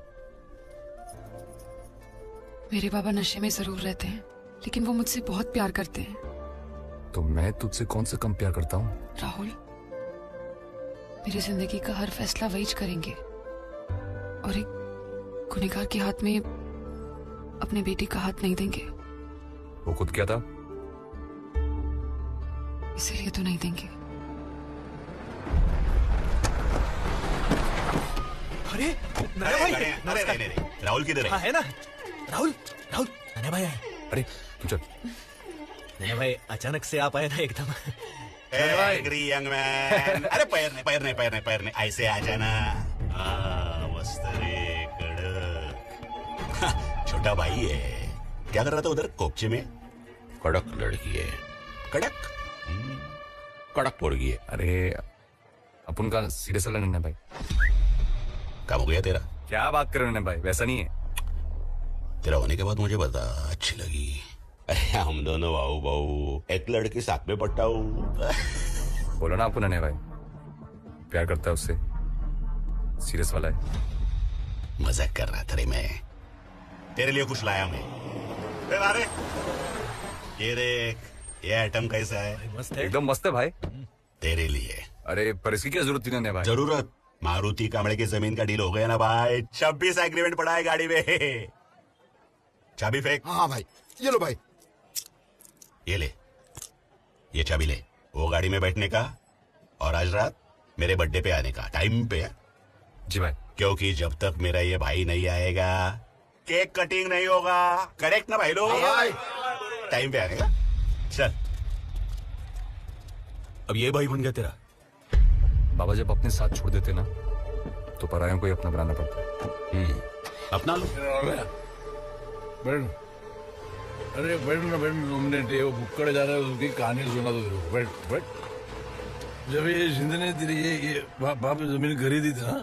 मेरे बाबा नशे में जरूर रहते हैं, लेकिन वो मुझसे बहुत प्यार करते हैं। तो मैं तुझसे कौन सा कम प्यार करता हूँ? राहुल, मेरी जिंदगी का हर फैसला वही करेंगे और एक गुनहगार के हाथ में अपने बेटी का हाथ नहीं देंगे। वो खुद क्या था? इसीलिए तो नहीं देंगे। अरे नन्या भाई, राहुल किधर है? है ना राहुल? राहुल, नन्या भाई आए। अरे तू चल। नन्या भाई अचानक से आप आए ना एकदम। Agree young man. अरे पैर नहीं ऐसे आ जाना। मस्त रे कड़क। छोटा भाई है, क्या कर रहा था उधर कोपचे में? कड़क लड़की है। कड़क कड़क पड़गी है। अरे अपन का सीरियस वाला नन्हे भाई। कब हो गया तेरा? क्या बात कर रहे नन्हे भाई, वैसा नहीं है। तेरा होने के बाद मुझे बता अच्छी लगी। अरे हम दोनों बाऊ एक लड़की साथ में पट्टा हूँ। बोलो ना आपको नन्हे भाई, प्यार करता है उससे, सीरियस वाला है। मजाक कर रहा था रे मैं, तेरे लिए कुछ लाया मैं। अरे ये देख, ये आइटम कैसा है? मस्त है, एकदम मस्त है भाई। तेरे लिए। अरे पर इसकी क्या जरूरत थी नन्हे भाई? जरूरत? मारुति कांबळे की जमीन का डील हो गया ना भाई। 26 एग्रीमेंट पड़ा है गाड़ी में। चाबी फेंक। हाँ भाई, ये लो भाई। ये ले, ये चाबी ले। वो गाड़ी में बैठने का और आज रात मेरे बर्थडे पे आने का, टाइम पे। जी भाई। क्योंकि जब तक मेरा ये भाई नहीं आएगा केक कटिंग नहीं होगा। करेक्ट ना भाई लोग? टाइम पे आने का। चल। अब ये भाई बन गया तेरा? बाबा जब अपने साथ छोड़ देते ना तो परायों को ही अपना बनाना पड़ता है। अपना लो। बैठ। अरे बैठ ना, 2 मिनट। वो बुक्कड़ जा रहा है, उसकी कहानी सुना दो। बैठ बैठ। जब ये जिंदगी ने तेरी ये बाप ने जमीन खरीदी थी ना,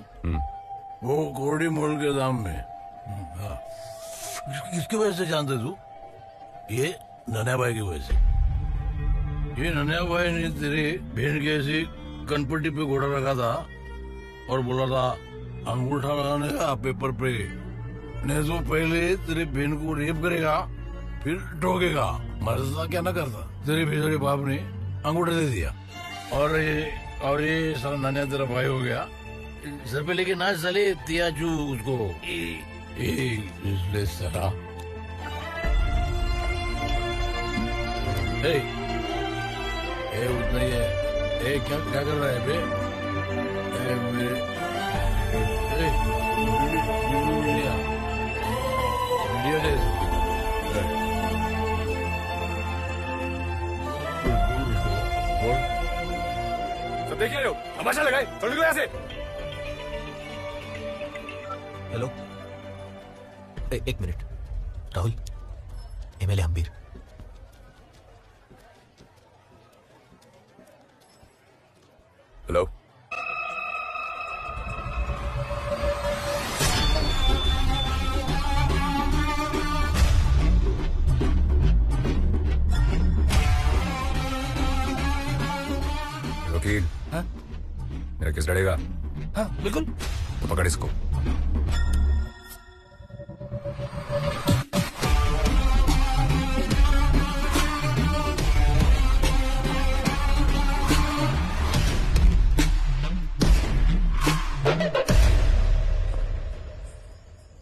वो कोरडी मोल के दाम में। हाँ, किसकी वजह से जानते तू? ये नन्या भाई की वजह से। ये नन्या भाई ने तेरी बहन की ऐसी कनपट्टी पे घोड़ा रखा था और बोला था अंगूठा लगाने का पेपर पे, नहीं तो पहले तेरी बहन को रेप करेगा फिर ठोकेगा। मरता क्या ना करता। तेरे बेचारे बाप ने अंगूठा दे दिया और ये साला नानिया तेरा भाई हो गया। सर पे लेके नाच साले तियाचू उसको। इसलिए साला उतना ही है। क्या कर रहा है बे? सब देख रहे हो, तमाशा लगाए। चल निकलो यहाँ से। हेलो, एक minute. Rahul, MLA Hambir. Hello. वकील। हाँ? मेरा केस लड़ेगा? हाँ बिल्कुल। तो पकड़ इसको।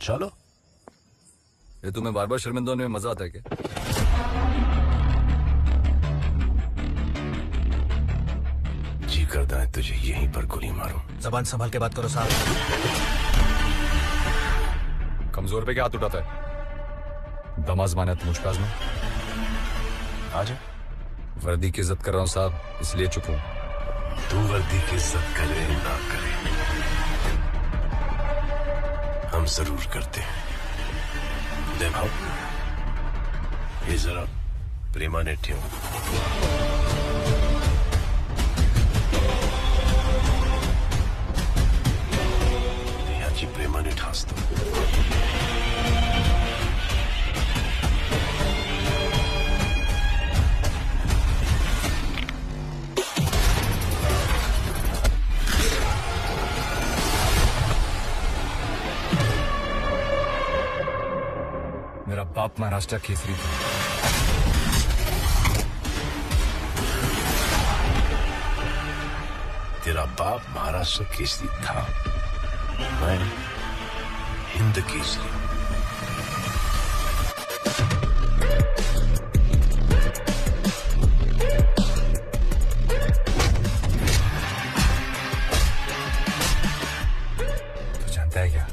चलो। ये तुम्हें बार बार शर्मिंदा होने में मजा आता है क्या? जी करता है तुझे यहीं पर गोली मारूं। जबान संभाल के बात करो साहब। कमजोर पे क्या हाथ उठाता है? दम आजमाना है तो मुझ पे आजमा। आजा। वर्दी की इज्जत कर रहा हूँ साहब, इसलिए चुप हूँ। तू वर्दी की इज्जत करे ना करे, हम जरूर करते हैं। ले भाव, ये जरा प्रेमा ने ठेव। माझी प्रेमाने ठासतो. मेरा बाप महाराष्ट्र केसरी था. तेरा बाप महाराष्ट्र केसरी था, मैं हिंद केसरी. तो जानता है क्या,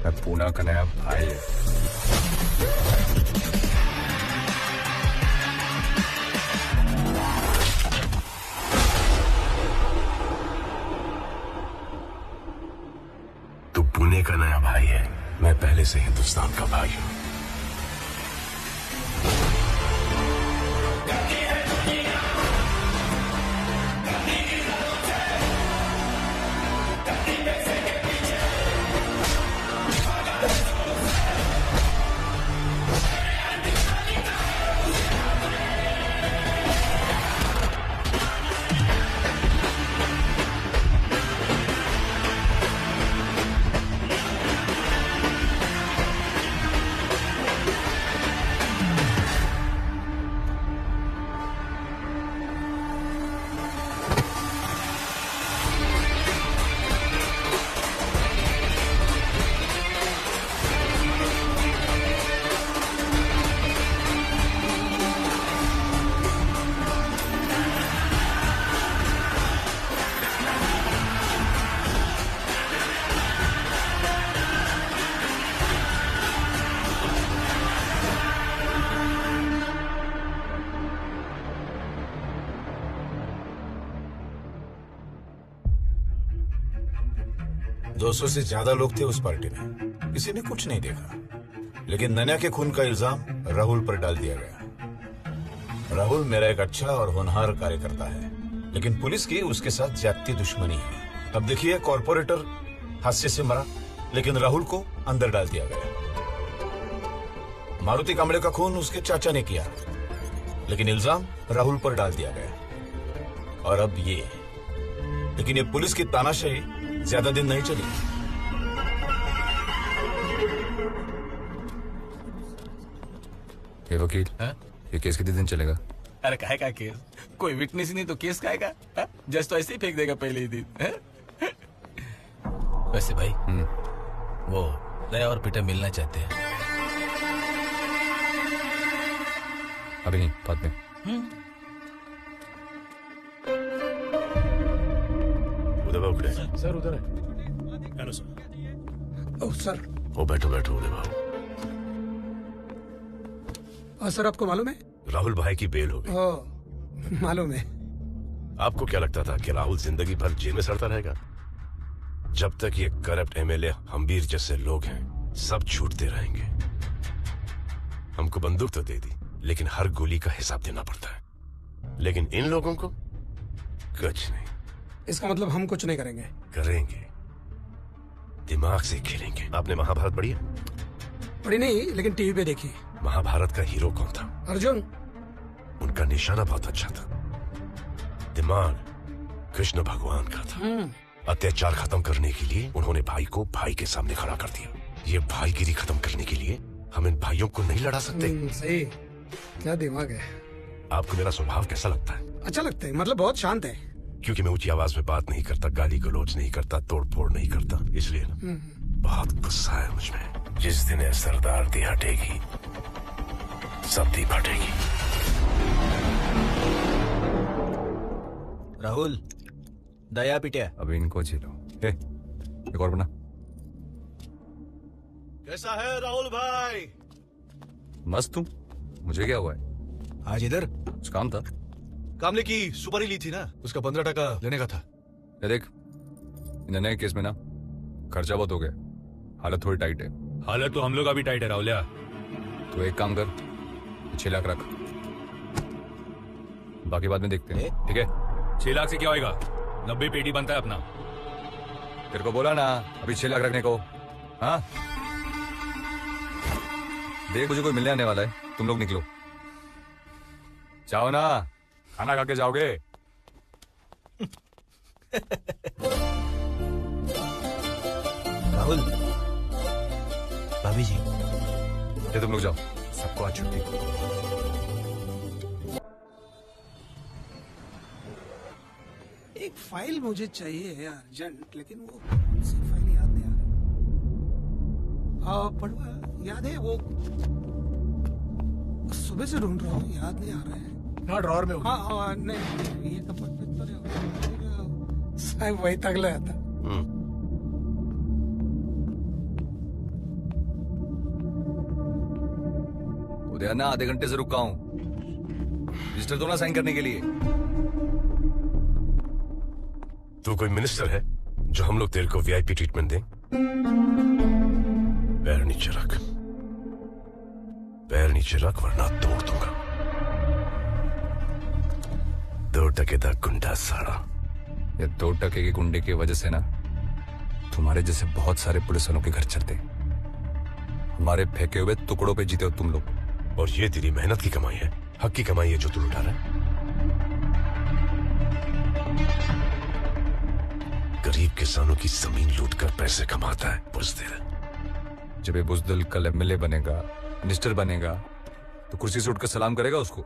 मैं पूना का नया भाई है. तू पुणे का नया भाई है, मैं पहले से हिंदुस्तान का भाई हूं. दो से ज्यादा लोग थे उस पार्टी में, किसी ने कुछ नहीं देखा. लेकिन नन्या के खून का इल्जाम राहुल पर डाल दिया गया. राहुल मेरा एक अच्छा और होनहार कार्यकर्ता है, लेकिन पुलिस की उसके साथ ज्यादती दुश्मनी है. अब देखिए, कॉर्पोरेटर हादसे से मरा, लेकिन राहुल को अंदर डाल दिया गया. मारुति कांबळे का खून उसके चाचा ने किया, लेकिन इल्जाम राहुल पर डाल दिया गया. और अब ये, लेकिन ये पुलिस की तानाशाही ज्यादा दिन नहीं चली. ये वकील, ये केस कितने दिन चलेगा? अरे काहे का केस? कोई विटनेस ही नहीं तो केस काहे का? जज तो ऐसे ही फेंक देगा पहले ही दिन. वैसे भाई, वो दया और पीटर मिलना चाहते हैं. अभी नहीं, बाद में. उदय सर उधर है. Hello sir. Oh sir. ओ बैठो बैठो उदय बाबू. सर आपको मालूम है, राहुल भाई की बेल हो गई. ओह मालूम है. आपको क्या लगता था कि राहुल जिंदगी भर जेल में सड़ता रहेगा? जब तक ये करप्ट एमएलए हम्बीर जैसे लोग हैं, सब छूटते रहेंगे. हमको बंदूक तो दे दी, लेकिन हर गोली का हिसाब देना पड़ता है. लेकिन इन लोगों को कुछ नहीं. इसका मतलब हम कुछ नहीं करेंगे? करेंगे, दिमाग से खेलेंगे. आपने महाभारत पढ़ी है? पढ़ी नहीं, लेकिन टीवी पे देखी. महाभारत का हीरो कौन था? अर्जुन. उनका निशाना बहुत अच्छा था. दिमाग कृष्ण भगवान का था. अत्याचार खत्म करने के लिए उन्होंने भाई को भाई के सामने खड़ा कर दिया. ये भाईगिरी खत्म करने के लिए हम इन भाइयों को नहीं लड़ा सकते. सही. क्या दिमाग है. आपको मेरा स्वभाव कैसा लगता है? अच्छा लगता है, मतलब बहुत शांत है. क्योंकि मैं ऊंची आवाज में बात नहीं करता, गाली गलौज नहीं करता, तोड़ फोड़ नहीं करता, इसलिए ना. बहुत गुस्सा है मुझमें. जिस दिन ये सरदार दी हटेगी, सब दी फटेगी. राहुल, दया पिटिया. अभी इनको झेलो. एक और बना. कैसा है राहुल भाई? मस्त हूँ. मुझे क्या हुआ है? आज इधर कुछ काम था. कामले की सुपारी ली थी ना, उसका 15% लेने का था. ये देख, नए केस में ना खर्चा बहुत हो गया. हालत थोड़ी टाइट है. हालत तो हम लोग का भी टाइट है राहुलिया. तो एक काम कर, 6 लाख रख, बाकी बाद में देखते हैं. ठीक है? 6 लाख से क्या होगा? 90 पेटी बनता है अपना. तेरे को बोला ना अभी 6 लाख रखने को. हाँ देख, मुझे कोई मिलने आने वाला है, तुम लोग निकलो। जाओ ना, खाना खा के जाओगे। राहुल, भाभी जी, ये तुम लोग जाओ, सबको आज छुट्टी। एक फाइल मुझे चाहिए है अर्जेंट, लेकिन वो कौन सी फाइल याद नहीं आ रही। पढ़वा याद है वो, सुबह से ढूंढ रहा हूँ, याद नहीं आ रहा है। हाँ ड्रॉर में होगी। हाँ नहीं, ये कंपार्टमेंट तो नहीं, साहब वही तक लाया था। उदय ना, आधे घंटे से रुका हूँ, रजिस्टर दो ना साइन करने के लिए। तू कोई मिनिस्टर है जो हम लोग तेरे को वीआईपी ट्रीटमेंट दें? पैर नीचे रख, पैर नीचे रख, वरना तोड़ दूंगा। 2 टके का गुंडा साड़ा। ये 2 टके के गुंडे की वजह से ना तुम्हारे जैसे बहुत सारे पुलिस वालों के घर चलते, हमारे फेंके हुए टुकड़ों पे जीते हो तुम लोग। और ये तेरी मेहनत की कमाई है, हक की कमाई है जो तू लुटा रहा है। गरीब किसानों की जमीन लूटकर पैसे कमाता है बुज़दिल। जब ये बुज़दिल कल एमएलए बनेगा, मिनिस्टर बनेगा, तो कुर्सी से उठकर सलाम करेगा उसको?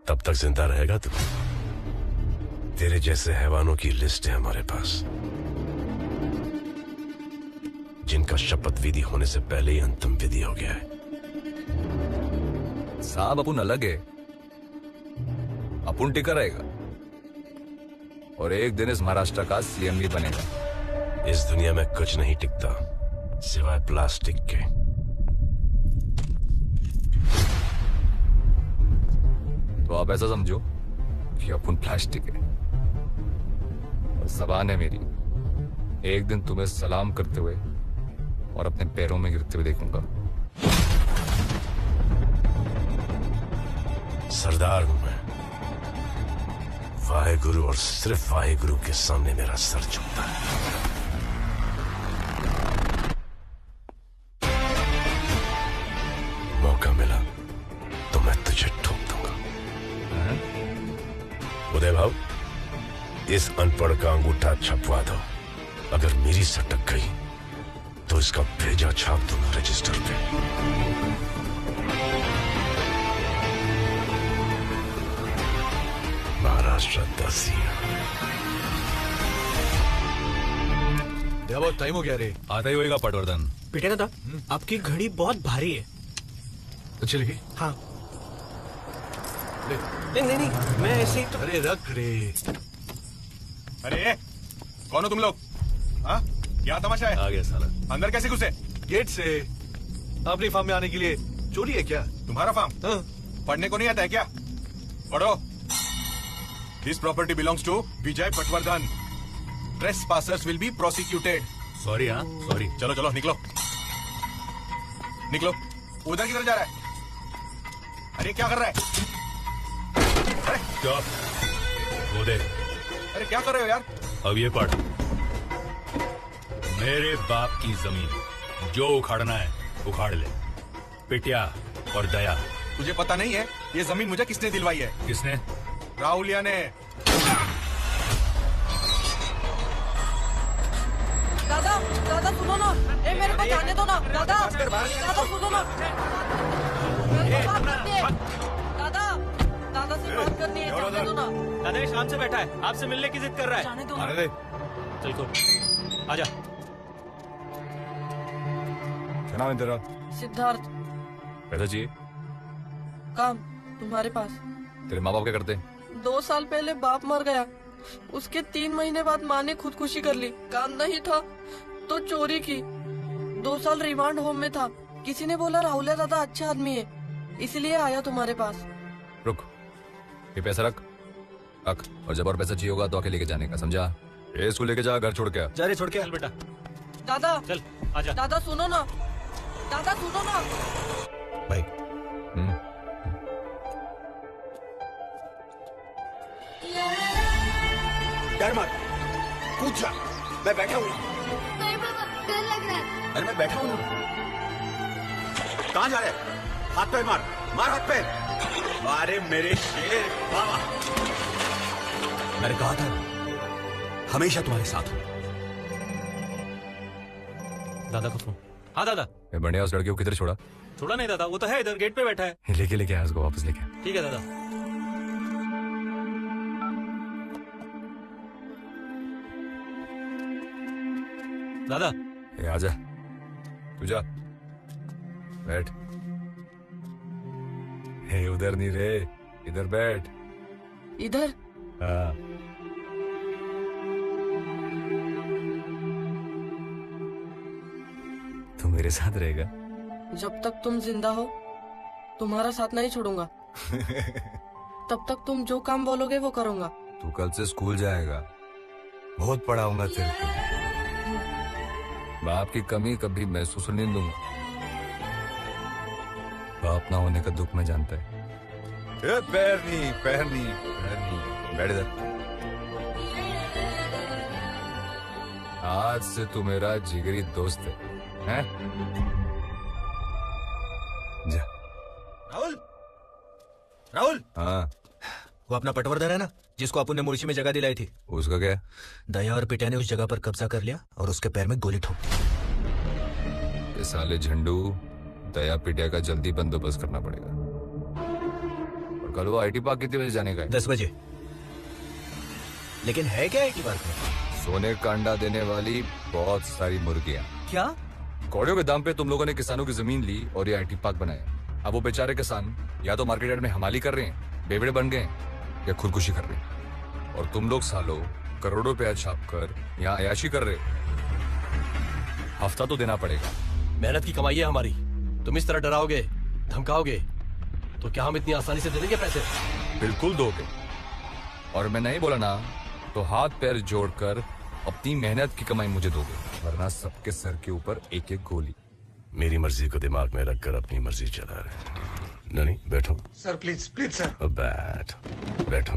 तब तक जिंदा रहेगा तू। तेरे जैसे हैवानों की लिस्ट है हमारे पास, जिनका शपथ विधि होने से पहले ही अंतिम विधि हो गया है। साहब अपुन अलग है, अपुन टिका रहेगा और एक दिन इस महाराष्ट्र का सीएम भी बनेगा। इस दुनिया में कुछ नहीं टिकता सिवाय प्लास्टिक के। तो आप ऐसा समझो कि अपुन प्लास्टिक है और ज़बान है मेरी। एक दिन तुम्हें सलाम करते हुए और अपने पैरों में गिरते हुए देखूंगा। सरदार हूं मैं, वाहे गुरु, और सिर्फ वाहे गुरु के सामने मेरा सर झुकता है। मौका मिला तो मैं तुझे ठोक दूंगा। उदय भाव, इस अनपढ़ का अंगूठा छपवा दो। अगर मेरी सटक गई तो इसका भेजा छाप दूंगा रजिस्टर पे। महाराष्ट्र बहुत टाइम हो गया रे, आता ही होएगा पटवर्धन। बेटे दादा, आपकी घड़ी बहुत भारी है। तो चलिए। हाँ नहीं, मैं ऐसे ही तो। अरे रख रे। अरे कौन हो तुम लोग? हाँ क्या तमाशा है? आ गया साला। अंदर कैसे घुसे? गेट से। अपनी फार्म में आने के लिए चोरी है क्या? तुम्हारा फार्म? हाँ। पढ़ने को नहीं आता है क्या? पढ़ो। This property belongs to Vijay Patwardhan. Trespassers will be prosecuted. Sorry. हाँ सॉरी। चलो चलो निकलो निकलो। उधर किधर जा रहा है? अरे क्या कर रहा है? अरे क्या? वो दे। अरे क्या कर रहे हो यार? अब ये पढ़। मेरे बाप की जमीन, जो उखाड़ना है उखाड़ ले। पिटिया और दया। तुझे पता नहीं है ये जमीन मुझे किसने दिलवाई है? किसने? राहुलिया ने। दादा दादा सुनो ना, ए मेरे को जाने दो ना। दादा दादा सुनो ना, दादा दादा से बात करनी है, जाने दो ना। दादा शाम से बैठा है, आपसे मिलने की जिद कर रहा है। जाने दो। अरे चल को आजा। क्या नाम है तेरा? सिद्धार्थ। पैसा चाहिए? काम तुम्हारे पास। तेरे माँ बाप क्या करते? 2 साल पहले बाप मर गया, उसके 3 महीने बाद माँ ने खुदकुशी कर ली। काम नहीं था तो चोरी की। 2 साल रिमांड होम में था। किसी ने बोला राहुल दादा अच्छा आदमी है, इसलिए आया तुम्हारे पास। रुक, ये पैसा रख रख, और जब और पैसा चाहिए होगा तो आके लेके जाने का, समझा? ये इसको लेके जा, घर छोड़ के आ। जा रही छोड़ के। चल बेटा। दादा चल आजा। दादा सुनो ना, दादा सुनो ना। भाई डर मत, कूद जा, मैं बैठा हूँ। नहीं बाबा, डर लग रहा है। अरे मैं बैठा हूं ना। कहां जा रहे? हाथ पे मार, मार हाथ पे। अरे मेरे शेर बाबा, मैंने कहा था हमेशा तुम्हारे साथ हूं। दादा को फोन। हाँ दादा। बढ़िया, उस लड़के को किधर छोड़ा? छोड़ा नहीं दादा, वो तो है इधर गेट पे बैठा है। लेके आया उसको, वापस लेके। ठीक है दादा। दादा ये आजा, तू जा, बैठ। हे उधर नहीं रे, इधर बैठ। इधर? हाँ। तू मेरे साथ रहेगा? जब तक तुम जिंदा हो तुम्हारा साथ नहीं छोड़ूंगा। तब तक तुम जो काम बोलोगे वो करूंगा। तू कल से स्कूल जाएगा, बहुत पढ़ाऊंगा तेरे को। बाप की कमी कभी महसूस नहीं दूंगा। बाप ना होने का दुख मैं जानता है। पैर नहीं, बैठ इधर। आज से तू मेरा जिगरी दोस्त है, हैं? जा। राहुल। हाँ। वो अपना पटवर्धन है ना, जिसको अपन ने मुर्शी में जगह दिलाई थी। उसका क्या? दया और पिटिया ने उस जगह पर कब्जा कर लिया और उसके पैर में गोली ठोक। ये साले झंडू दया पिटिया का जल्दी बंदोबस्त करना पड़ेगा। और कल वो आईटी पार्क कितने बजे जाने का है? 10 बजे। लेकिन है क्या आईटी पार्क में? सोने का अंडा देने वाली बहुत सारी मुर्गियां। क्या? कौड़ियों के दाम पे तुम लोगों ने किसानों की जमीन ली और ये आईटी पार्क बनाया। अब वो बेचारे किसान या तो मार्केट यार्ड में हमाली कर रहे हैं, बेवड़े बन गए, या खुदकुशी कर रहे हैं। और तुम लोग सालों करोड़ों रुपया छाप कर यहाँ अयाशी कर रहे हो। हफ्ता तो देना पड़ेगा। मेहनत की कमाई है हमारी, तुम इस तरह डराओगे धमकाओगे तो क्या हम इतनी आसानी से दे देंगे पैसे? बिल्कुल दोगे। और मैं नहीं बोला ना तो हाथ पैर जोड़कर अपनी मेहनत की कमाई मुझे दोगे, वरना सबके सर के ऊपर एक एक गोली। मेरी मर्जी को दिमाग में रखकर अपनी मर्जी चला रहे। नहीं, बैठो सर, प्लीज प्लीज सर। बैठो।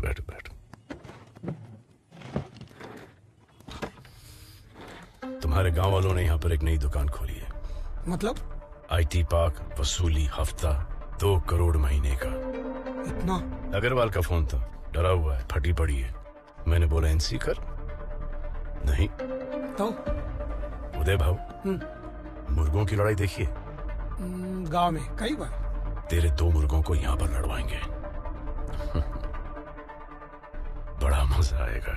तुम्हारे गांव वालों ने यहाँ पर एक नई दुकान खोली है। मतलब? आईटी पार्क, वसूली हफ्ता 2 करोड़ महीने का। इतना? अग्रवाल का फोन था, डरा हुआ है, फटी पड़ी है। मैंने बोला एनसी कर, नहीं तो उदय भाव मुर्गों की लड़ाई देखिए गांव में कई बार। तेरे 2 मुर्गों को यहाँ पर लड़वाएंगे। बड़ा मजा आएगा।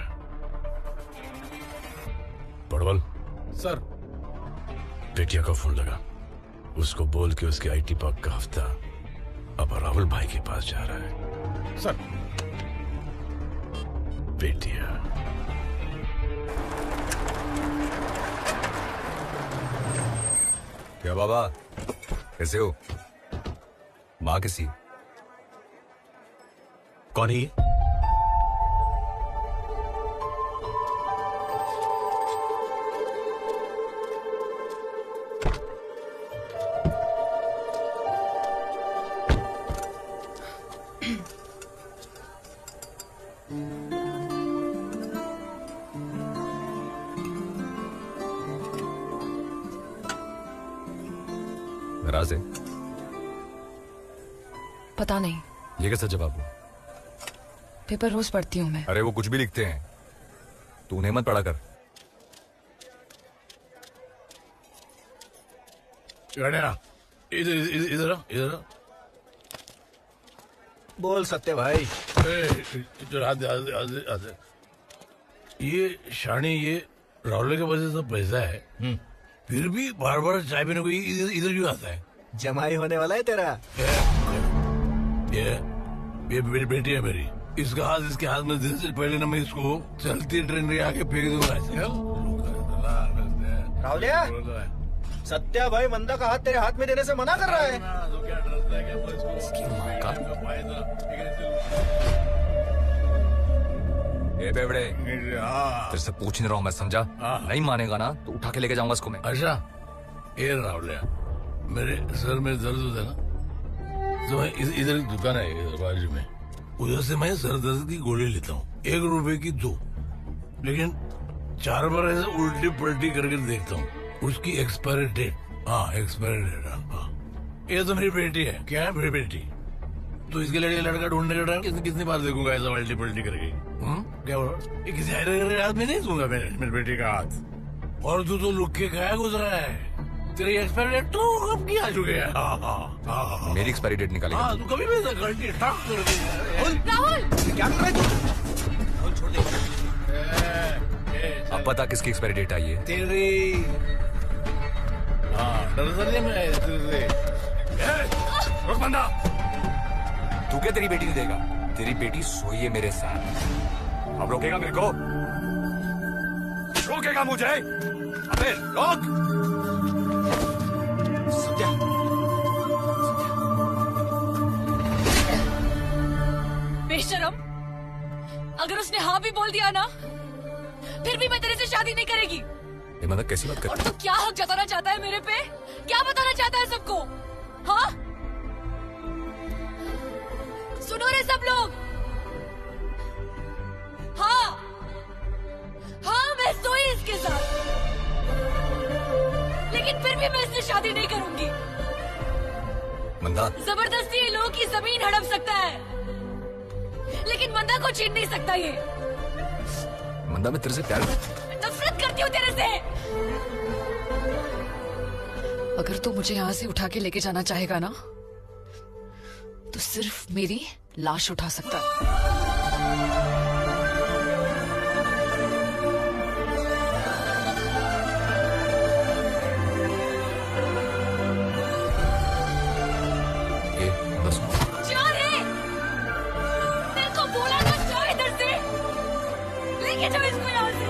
पड़वल सर। पेटिया का फोन लगा, उसको बोल के उसके आईटी पार्क का हफ्ता अब राहुल भाई के पास जा रहा है। सर। पेटिया क्या बाबा, कैसे हो? माँ किसी? कौन है ये? नाराज है? पता नहीं। ये कैसा जवाब हुआ? पेपर रोज पढ़ती हूँ मैं। अरे वो कुछ भी लिखते हैं, तू उन्हें मत पढ़ा कर। इधर बोल सत्य भाई। ये शानी, ये राहुल के पास सब पैसा है, फिर भी बार बार चाय पीने को इधर क्यों आता है? जमाई होने वाला है तेरा। ये बेटी है मेरी, इसका हाथ इसके हाथ में देने से पहले ना मैं इसको चलती ट्रेन के आगे फेंक दूंगा। राहुलिया, सत्या भाई मंदा का हाथ तेरे हाथ में देने से मना कर रहा है। ए बेवड़े, तेरे से पूछ नहीं रहा हूँ मैं, समझा? नहीं मानेगा ना तो उठा के लेके जाऊंगा इसको मैं। अच्छा, ये राहुलिया, मेरे सर में दर्द होता है ना, तो मैं इधर एक दुकान है बाजू में, उधर से मैं सर दर्द की गोली लेता हूँ, 1 रुपए की 2। लेकिन 4 बार ऐसे उल्टी पलटी करके देखता हूँ, उसकी एक्सपायरी डेट, हाँ एक्सपायरी डेट, हाँ। ये तो मेरी बेटी है। क्या है मेरी बेटी? तो इसके लिए लड़का ढूंढने का टाइम कितनी बार देखूंगा ऐसा पलटी पलटी करके? क्या बोल रहा? ये किसी हाथ में नहीं दूंगा मेरी बेटी का हाथ। और तू तो लुक के गया गुजरा है। तेरी एक्सपायरी डेट तो कब की आ चुकी है? मेरी एक्सपायरी डेट निकालेगा? हाँ, तू कभी भी ऐसा घंटी ठाक कर दी। राहुल क्या कर रहा है तू? राहुल छोड़ दे। अब पता किसकी एक्सपायरी डेट आई है? तेरी। हाँ, दरअसल मैं तेरे रोक बंदा। तू क्या तेरी बेटी ने देगा? तेरी बेटी सोई है मेरे साथ। अब रोकेगा मेरे को? रोकेगा मुझे? अबे रोक! संध्या। बेशरम, अगर उसने हाँ भी बोल दिया ना, फिर भी मैं तेरे से शादी नहीं करेगी। मतलब कैसी बात कर? और तू क्या हक जताना चाहता है मेरे पे? क्या बताना चाहता है सबको? हाँ, सुनो रे सब लोग। हाँ हाँ, मैं सोई इसके साथ, लेकिन फिर भी मैं इससे शादी नहीं करूंगी। मंदा, जबरदस्ती ये लोगों की जमीन हड़प सकता है, लेकिन मंदा को छीन नहीं सकता ये। मंदा, मैं तेरे से प्यार नफरत करती हूँ तेरे से। अगर तू मुझे यहाँ से उठा के लेके जाना चाहेगा ना, तो सिर्फ मेरी लाश उठा सकता है। जा रे, मेरे को बोला ना, जाओ इधर से, लेके जाओ इसको यहाँ से।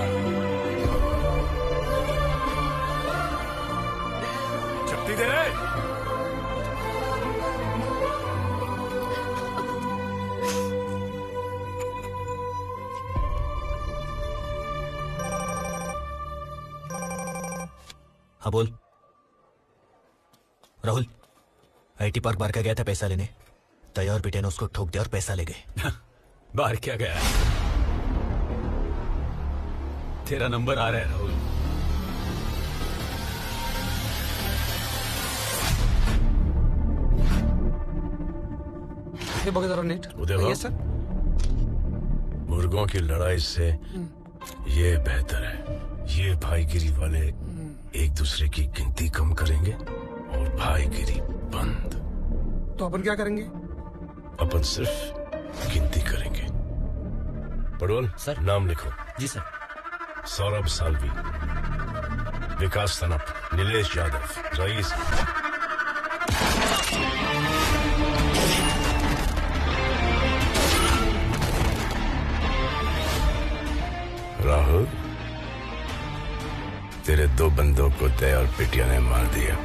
चपटी दे रहे। हाँ बोल। राहुल, आईटी पार्क बाहर का गया था पैसा लेने। दया और बेटे ने उसको ठोक दिया और पैसा ले गए। बाहर क्या गया? तेरा नंबर आ रहा है राहुल। उदय बाबू, मुर्गों की लड़ाई से ये बेहतर है। ये भाईगिरी वाले एक दूसरे की गिनती कम करेंगे और भाईगिरी बंद। तो अपन क्या करेंगे? अपन सिर्फ गिनती करेंगे। पड़ोल सर, नाम लिखो। जी सर। सौरभ सालवी, विकास तनप, नीलेश यादव, रईस। राहुल, तेरे दो बंदों को दया और पिटिया ने मार दिया।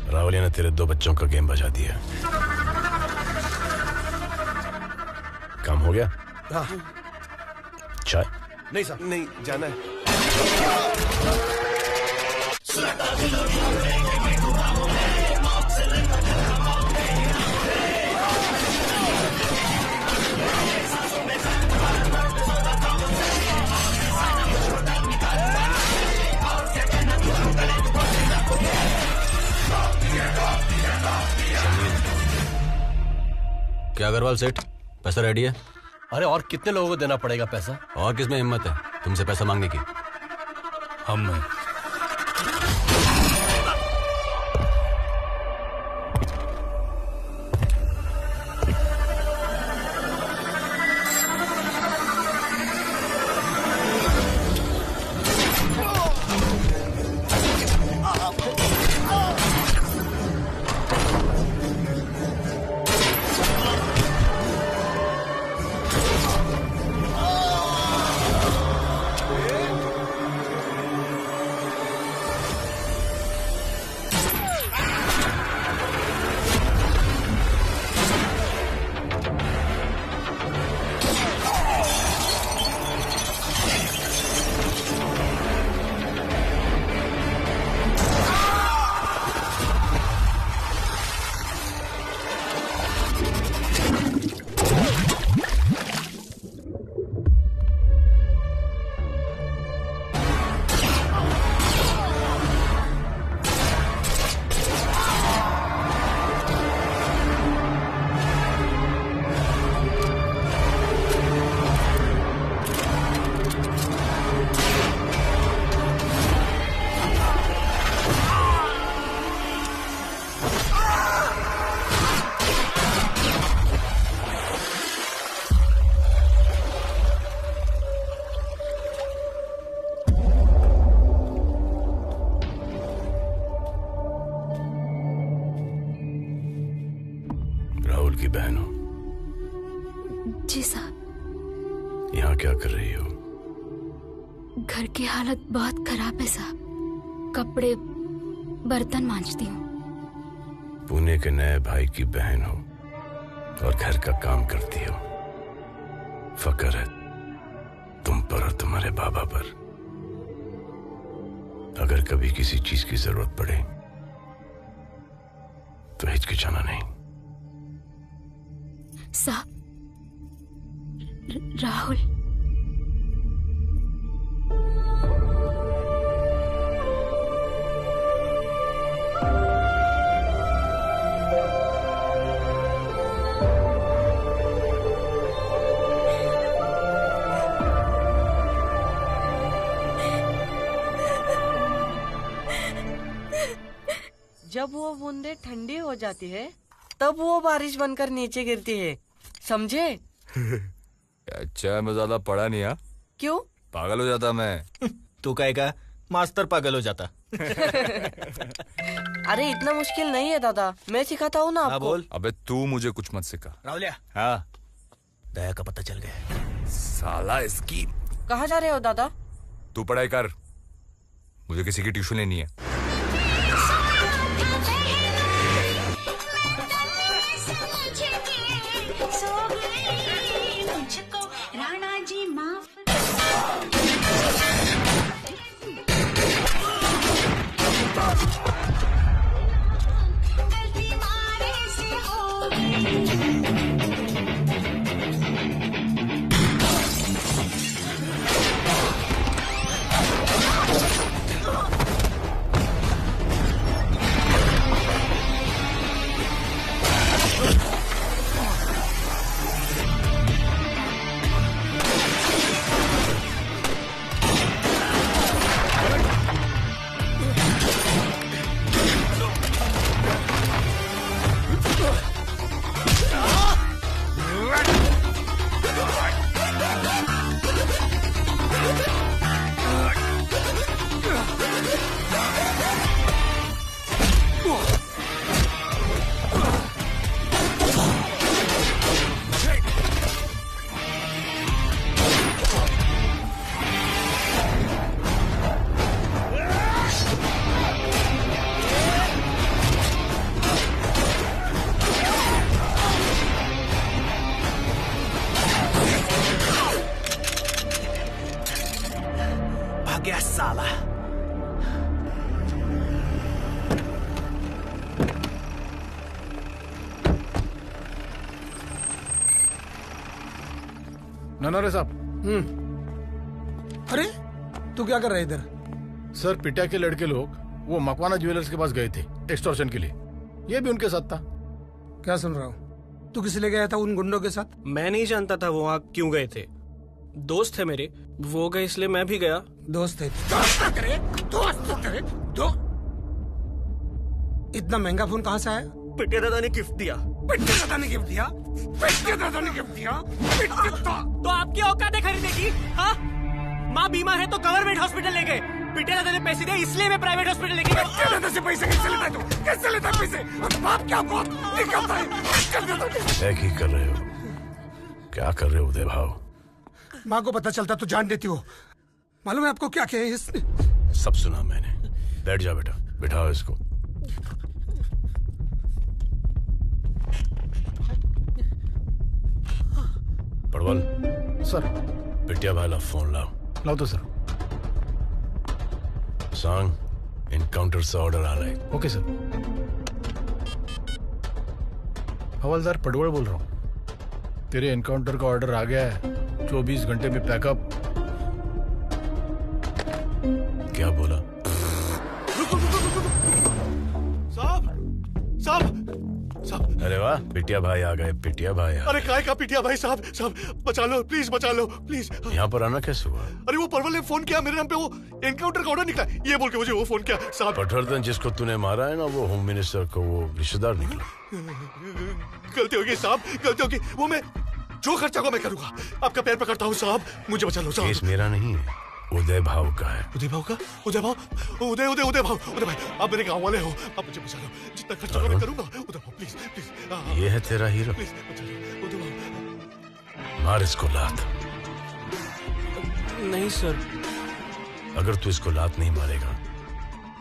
रावलिया ने तेरे दो बच्चों का गेम बजा दिया। काम हो गया? हाँ। चाय? नहीं सर, नहीं, जाना है। क्या अग्रवाल सेठ, पैसा रेडी है? अरे और कितने लोगों को देना पड़ेगा पैसा? और किसमें हिम्मत है तुमसे पैसा मांगने की? हम में। राहुल की बहन हो? जी साहब। यहाँ क्या कर रही हो? घर की हालत बहुत खराब है साहब, कपड़े बर्तन मांजती हूँ। पुणे के नए भाई की बहन हो और घर का काम करती हो। फक्र है तुम पर और तुम्हारे बाबा पर। अगर कभी किसी चीज की जरूरत पड़े तो हिचकिचाना नहीं। साहब, राहुल जब वो बूंदे ठंडी हो जाती है तब वो बारिश बनकर नीचे गिरती है, समझे? अच्छा, मैं ज्यादा पढ़ा नहीं। हाँ, क्यों? पागल हो जाता मैं। तू कहेगा मास्टर पागल हो जाता। अरे इतना मुश्किल नहीं है दादा, मैं सिखाता हूँ ना आपको। बोल। अबे तू मुझे कुछ मत सिखा। राहुलिया। हाँ, दया का पता चल गया। साला इसकी। कहाँ जा रहे हो दादा? तू पढ़ाई कर, मुझे किसी की ट्यूशन लेनी है। ननोरे साहब। अरे तू क्या कर रहा है इधर? सर, पिटा के लड़के लोग वो मकवाना ज्वेलर्स के पास गए थे एक्सटॉर्शन के लिए। ये भी उनके साथ था। क्या सुन रहा हूँ? तू किस लिए गया था उन गुंडों के साथ? मैं नहीं जानता था वो वहाँ क्यों गए थे। दोस्त थे मेरे, वो गए इसलिए मैं भी गया। दोस्त थे? इतना महंगा फोन कहाँ से आया? पिटिया दादा ने गिफ्ट दिया। पिटिया दादा ने गिफ्ट दिया? पिटिया दादा ने गिफ्ट दिया? तो आपकी औकात है खरीदने की? हाँ, माँ बीमार है तो गवर्नमेंट हॉस्पिटल ले गए। पिटिया दादा ने पैसे दिए इसलिए मैं प्राइवेट हॉस्पिटल लेके गया। पिटिया दादा से पैसे कैसे लेता है तू? कैसे लेता है पैसे? बाप क्या बहुत निकलता है। क्या कर रहे हो? क्या कर रहे हो उदय भाव? माँ को पता चलता तो जान देती हो। मालूम है आपको क्या किया इसने? सब सुना मैंने। बैठ जा बेटा, बिठाओ इसको। पड़वल सर। पिटिया भाई ला फोन लाओ। लाओ तो सर। सांग एनकाउंटर से ऑर्डर आ रहा है। Okay sir. हवलदार पडवल बोल रहा हूँ। तेरे एनकाउंटर का ऑर्डर आ गया है। 24 घंटे में पैकअप। क्या बोला? साहब। अरे वाह, पिटिया भाई आ गए। पिटिया भाई अरे काय का पिटिया भाई? साहब बचा लो प्लीज, बचा लो प्लीज। यहाँ पर आना कैसे हुआ? अरे वो परवल ने फोन किया मेरे नाम पे, वो एनकाउंटर का ऑर्डर निकला ये बोल के मुझे वो फोन किया साहब। पटवर्धन जिसको तूने मारा है ना, वो होम मिनिस्टर को वो रिश्तेदार निकला। गलती होगी साहब, गलती होगी। वो मैं जो खर्चा को मैं करूंगा। आपका पैर पकड़ता हूँ साहब, मुझे बचा लो साहब। केस मेरा नहीं है, उदय भाव का है। उदय भाव का? उदय भाव? उदय उदय उदय भाव, उदय भाई, आप मेरे गांव वाले हो, आप मुझे बचा लो, जितना खर्चा मैं करूंगा। उदय भाव प्लीज प्लीज। ये है तेरा हीरो? प्लीज बचा लो, उदय भाव। मार इसको लात। नहीं सर। अगर तू इसको लात नहीं मारेगा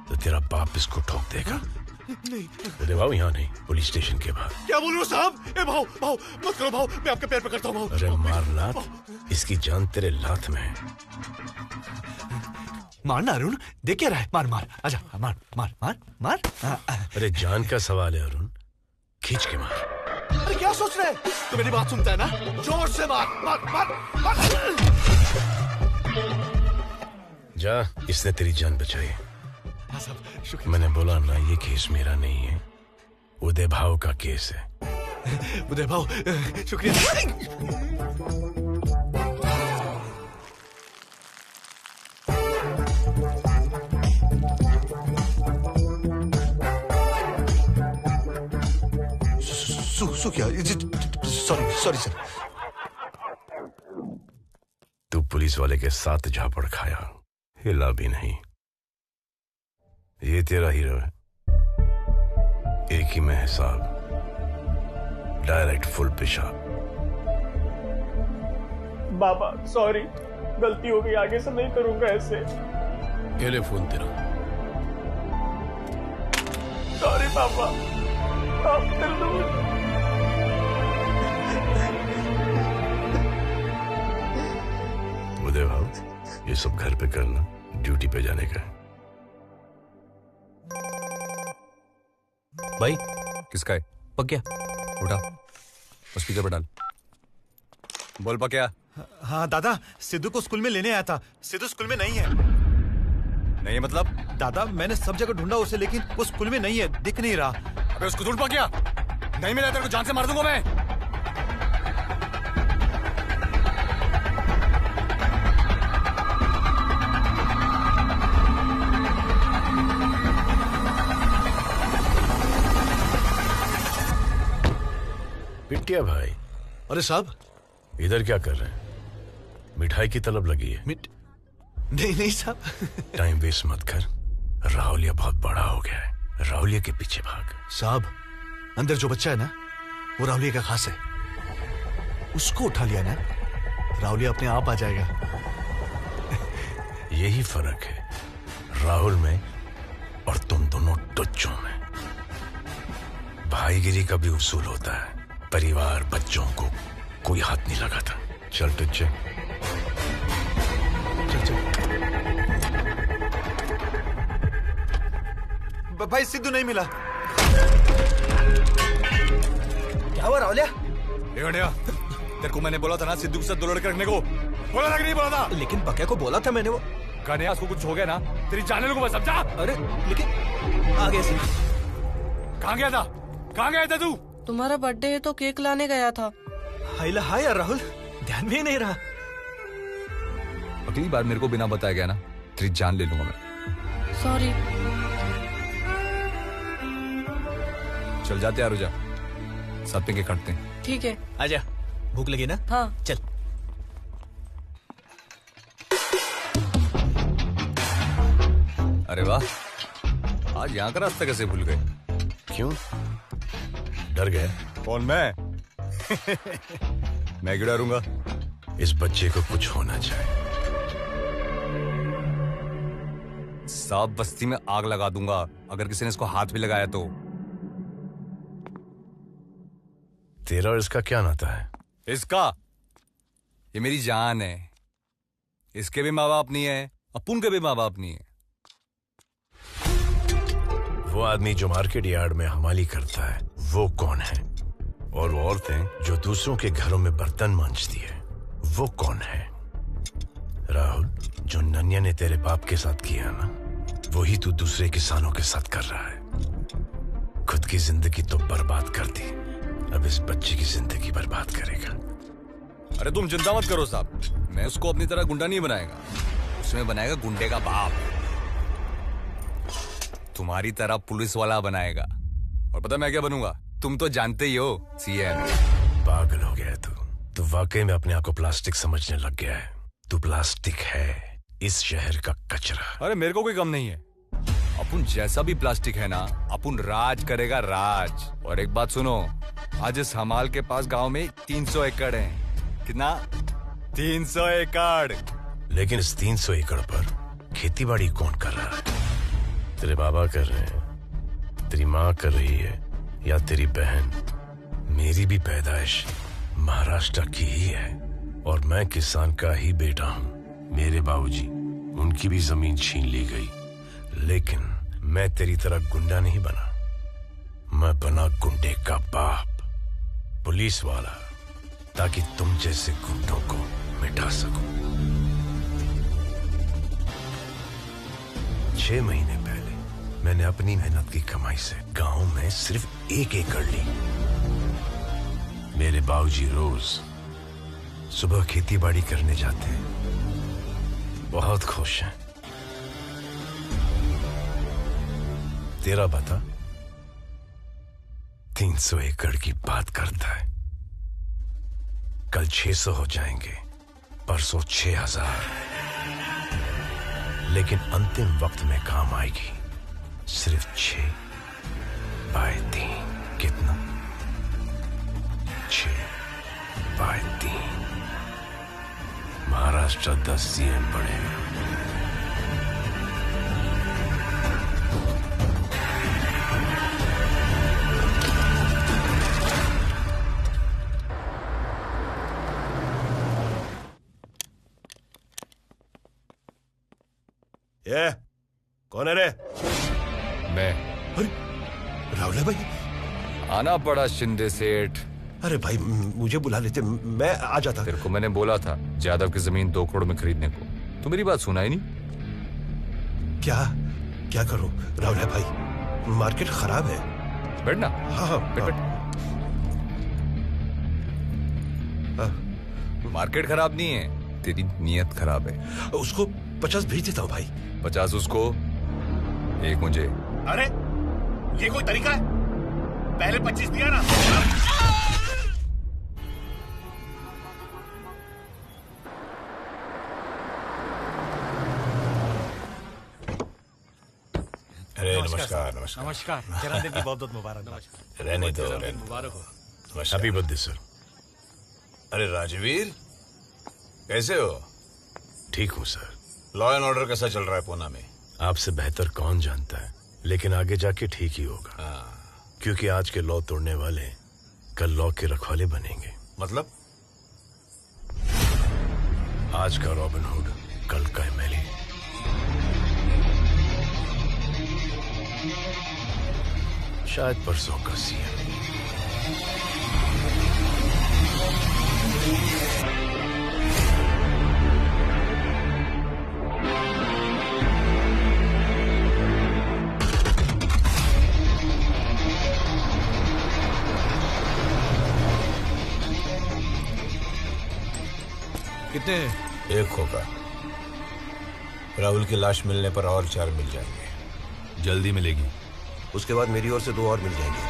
तो तेरा बाप इसको ठोक देगा। नहीं उदय भाव, यहाँ नहीं, पुलिस स्टेशन के बाहर। क्या बोल रहे हो साहब? ए भाव भाव मत करो भाव, मैं आपके पैर पकड़ता हूँ भाव। अरे मार लात, इसकी जान तेरे लात में है। मारना अरुण, देख क्या रहा है, मार मार, आजा, मार मार मार मार। अरे जान का सवाल है अरुण, खींच के मार। अरे क्या सोच रहे हैं? तो मेरी बात सुनता है ना? जोर से मार मार मार मार। जा, इसने तेरी जान बचाई। हाँ साहब, शुक्रिया। मैंने बोला ना, ये केस मेरा नहीं है, उदय भाव का केस है। उदय भाव, शुक्रिया। क्या? Sorry sorry sir. तू पुलिस वाले के साथ झापड़ खाया, हिला भी नहीं। ये तेरा हीरो है, एक ही में हिसाब, डायरेक्ट फुल पेशाब। बाबा सॉरी, गलती हो गई, आगे से नहीं करूंगा ऐसे। ये ले फोन तेरा। सॉरी पापा, आप कर दो। उदय भाव, ये सब घर पे करना, ड्यूटी पे जाने का है। भाई किसका है? पक्या, उठा, स्पीकर पर डाल। बोल पक्या। हाँ दादा, सिद्धू को स्कूल में लेने आया था, सिद्धू स्कूल में नहीं है। नहीं मतलब? दादा मैंने सब जगह ढूंढा उसे, लेकिन वो स्कूल में नहीं है, दिख नहीं रहा। अबे उसको ढूंढ पक्या, नहीं मिला तेरे को जान से मार दूंगा मैं। पिटिया भाई। अरे साहब, इधर क्या कर रहे हैं? मिठाई की तलब लगी है? नहीं नहीं साहब। टाइम वेस्ट मत कर, राहुलिया बहुत बड़ा हो गया है, राहुलिया के पीछे भाग। साहब, अंदर जो बच्चा है ना, वो राहुलिया का खास है, उसको उठा लिया ना, राहुलिया अपने आप आ जाएगा। यही फर्क है राहुल में और तुम दोनों टुच्चों में। भाईगिरी का भी उसूल होता है, परिवार बच्चों को कोई हाथ नहीं लगाता। चल टुच्चे, चल चल। भाई सिद्धू नहीं मिला। क्या हुआ राहुलिया? तेरे को मैंने बोला था ना सिद्धू के साथ दो लड़के रखने को, बोला था कि नहीं बोला था? लेकिन पक्या को बोला था मैंने। वो कन्या को कुछ हो गया ना, तेरी जाने को मैं समझा। अरे लेकिन आ गया सिद्धू। कहाँ गया था? कहाँ गया था तू? तुम्हारा बर्थडे है तो केक लाने गया था। हाइला हाय यार राहुल, ध्यान में ही नहीं रहा। अगली बार मेरे को बिना बताया गया ना, तेरी जान ले लूंगा मैं। सॉरी। चल जाते यार, जा साथ में केक काटते हैं। ठीक है, आजा, भूख लगी ना? हाँ चल। अरे वाह, आज यहाँ का रास्ता कैसे भूल गए? क्यों डर गए? कौन मैं? मैं क्यों डरूंगा? इस बच्चे को कुछ होना चाहिए। साफ बस्ती में आग लगा दूंगा अगर किसी ने इसको हाथ भी लगाया तो। तेरा और इसका क्या नाता है? इसका, ये मेरी जान है। इसके भी माँ बाप नहीं है, अपुन के भी माँ बाप नहीं है। वो आदमी जो मार्केट यार्ड में हमाली करता है, वो कौन है? और वो औरतें जो दूसरों के घरों में बर्तन मांजती है, वो कौन है? राहुल, जो नन्या ने तेरे बाप के साथ किया ना, वही तू दूसरे किसानों के साथ कर रहा है। खुद की जिंदगी तो बर्बाद कर दी, अब इस बच्चे की जिंदगी बर्बाद करेगा। अरे तुम चिंता मत करो साहब, मैं उसको अपनी तरह गुंडा नहीं बनाएगा, उसमें बनाएगा गुंडे का बाप, तुम्हारी तरह पुलिस वाला बनाएगा। और पता मैं क्या बनूंगा? तुम तो जानते ही हो, सीएम। पागल हो गया तू वाकई में अपने आप को प्लास्टिक समझने लग गया है। तू प्लास्टिक है, इस शहर का कचरा। अरे मेरे को कोई गम नहीं है। अपन जैसा भी प्लास्टिक है ना, अपन राज करेगा राज। और एक बात सुनो, आज इस हमाल के पास गांव में 300 एकड़ है। कितना? 300 एकड़। लेकिन इस 300 एकड़ पर खेतीबाड़ी कौन कर रहा है? तेरे बाबा कर रहे हैं, तेरी माँ कर रही है, या तेरी बहन? मेरी भी पैदाइश महाराष्ट्र की ही है और मैं किसान का ही बेटा हूँ। मेरे बाबूजी, उनकी भी जमीन छीन ली गई, लेकिन मैं तेरी तरह गुंडा नहीं बना। मैं बना गुंडे का बाप, पुलिस वाला, ताकि तुम जैसे गुंडों को मिटा सकूं। 6 महीने पहले मैंने अपनी मेहनत की कमाई से गांव में सिर्फ 1 एकड़ ली। मेरे बाबूजी रोज सुबह खेती बाड़ी करने जाते हैं, बहुत खुश हैं। तेरा बता 300 एकड़ की बात करता है। कल 600 हो जाएंगे, परसों 6000, लेकिन अंतिम वक्त में काम आएगी सिर्फ 6/3। कितना? 6/3। महाराष्ट्र 10 CM बढ़ेगा। ये कौन है रे? मैं। अरे राहुल भाई, आना पड़ा शिंदे सेठ। अरे भाई मुझे बुला लेते, मैं आ जाता। तेरे को मैंने बोला था जादव की जमीन 2 करोड़ में खरीदने को, तू मेरी बात सुना ही नहीं। क्या करूं राहुल भाई, मार्केट खराब है। बैठना। हाँ बैठ। मार्केट खराब नहीं है, तेरी नीयत खराब है। उसको 50 भेज देता हूँ भाई। 50 उसको, 1 मुझे। अरे ये कोई तरीका है? पहले 25 दिया ना। अरे नमस्कार। नमस्कार। नमस्कार। जन्मदिन की बहुत बहुत मुबारक। रहने दो। मुबारक हो। Happy birthday sir. अरे राजवीर, कैसे हो? ठीक हूँ सर। लॉ एंड ऑर्डर कैसा चल रहा है पूना में? आपसे बेहतर कौन जानता है, लेकिन आगे जाके ठीक ही होगा। क्योंकि आज के लॉ तोड़ने वाले कल लॉ के रखवाले बनेंगे। मतलब? आज का रॉबिन हुड कल का एमएलए। शायद परसों का सीएम। कितने? 1 होगा। राहुल की लाश मिलने पर और 4 मिल जाएंगे। जल्दी मिलेगी। उसके बाद मेरी ओर से 2 और मिल जाएंगे।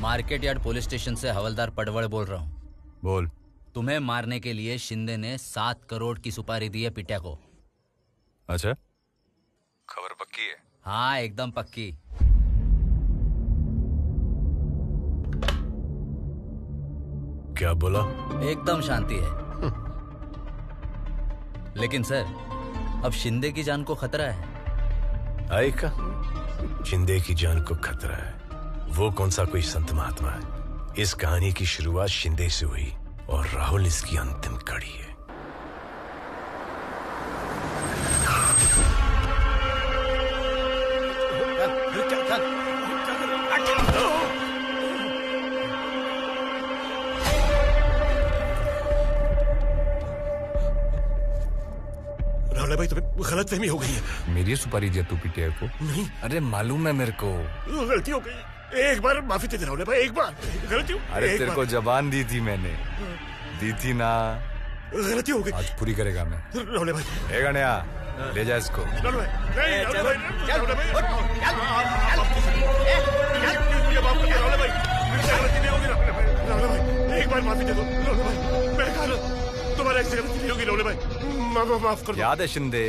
मार्केट यार्ड पुलिस स्टेशन से हवलदार पडवड़ बोल रहा हूँ। बोल। तुम्हें मारने के लिए शिंदे ने 7 करोड़ की सुपारी दी है पिट्या को। अच्छा, खबर पक्की है? हाँ एकदम पक्की। क्या बोला? एकदम शांति है। लेकिन सर, अब शिंदे की जान को खतरा है। आए का? शिंदे की जान को खतरा है? वो कौन सा कोई संत महात्मा है? इस कहानी की शुरुआत शिंदे से हुई और राहुल इसकी अंतिम कड़ी है। राहुल भाई, तुम्हें गलतफहमी हो गई है। मेरी सुपारी दिया तू पिटिया को? नहीं। अरे मालूम है मेरे को। गलती हो गई। एक बार माफी दे दे राहुल भाई, एक बार। गलती हो। अरे तेरे को जबान दी थी मैंने, दी थी ना। गलती हो गई। आज पूरी करेगा मैं। राहुल भाई। ए गणिया, ले जा इसको। राहुल भाई, नहीं राहुल भाई, राहुल भाई, मुझे माफ कर दो राहुल भाई, मुझसे गलती नहीं होगी राहुल भाई। एक बार माफी दे दो राहुल भाई, मैं दोबारा ऐसी गलती नहीं होगी राहुल भाई, माफ कर दो। याद है शिंदे,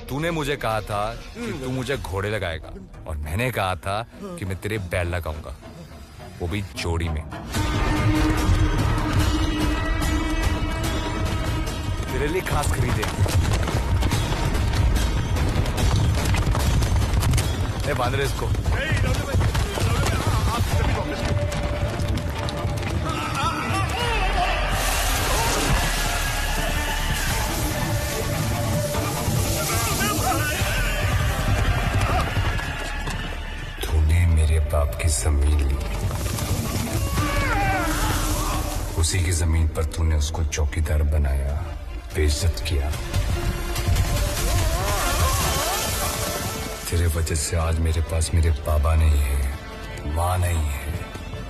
तूने मुझे कहा था कि तू मुझे घोड़े लगाएगा और मैंने कहा था कि मैं तेरे बैल लगाऊंगा, वो भी जोड़ी में। तेरे लिए खास खरीदे। ए बांध रहे इसको। तूने मेरे बाप की जमीन ली, उसी की जमीन पर तूने उसको चौकीदार बनाया, बेइज्जत किया। तेरे वजह से आज मेरे पास मेरे बाबा नहीं है, माँ नहीं है,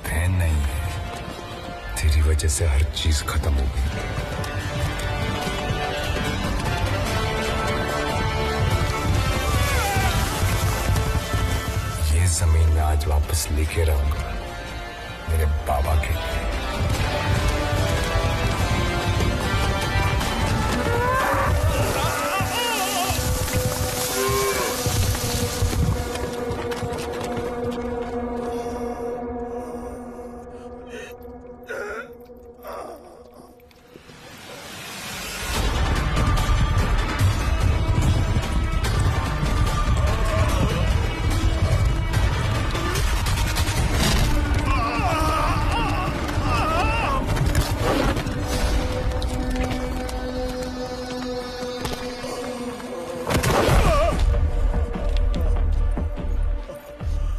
बहन नहीं है। तेरी वजह से हर चीज खत्म हो गई। ये जमीन मैं आज वापस लेके रहूंगा मेरे बाबा के लिए।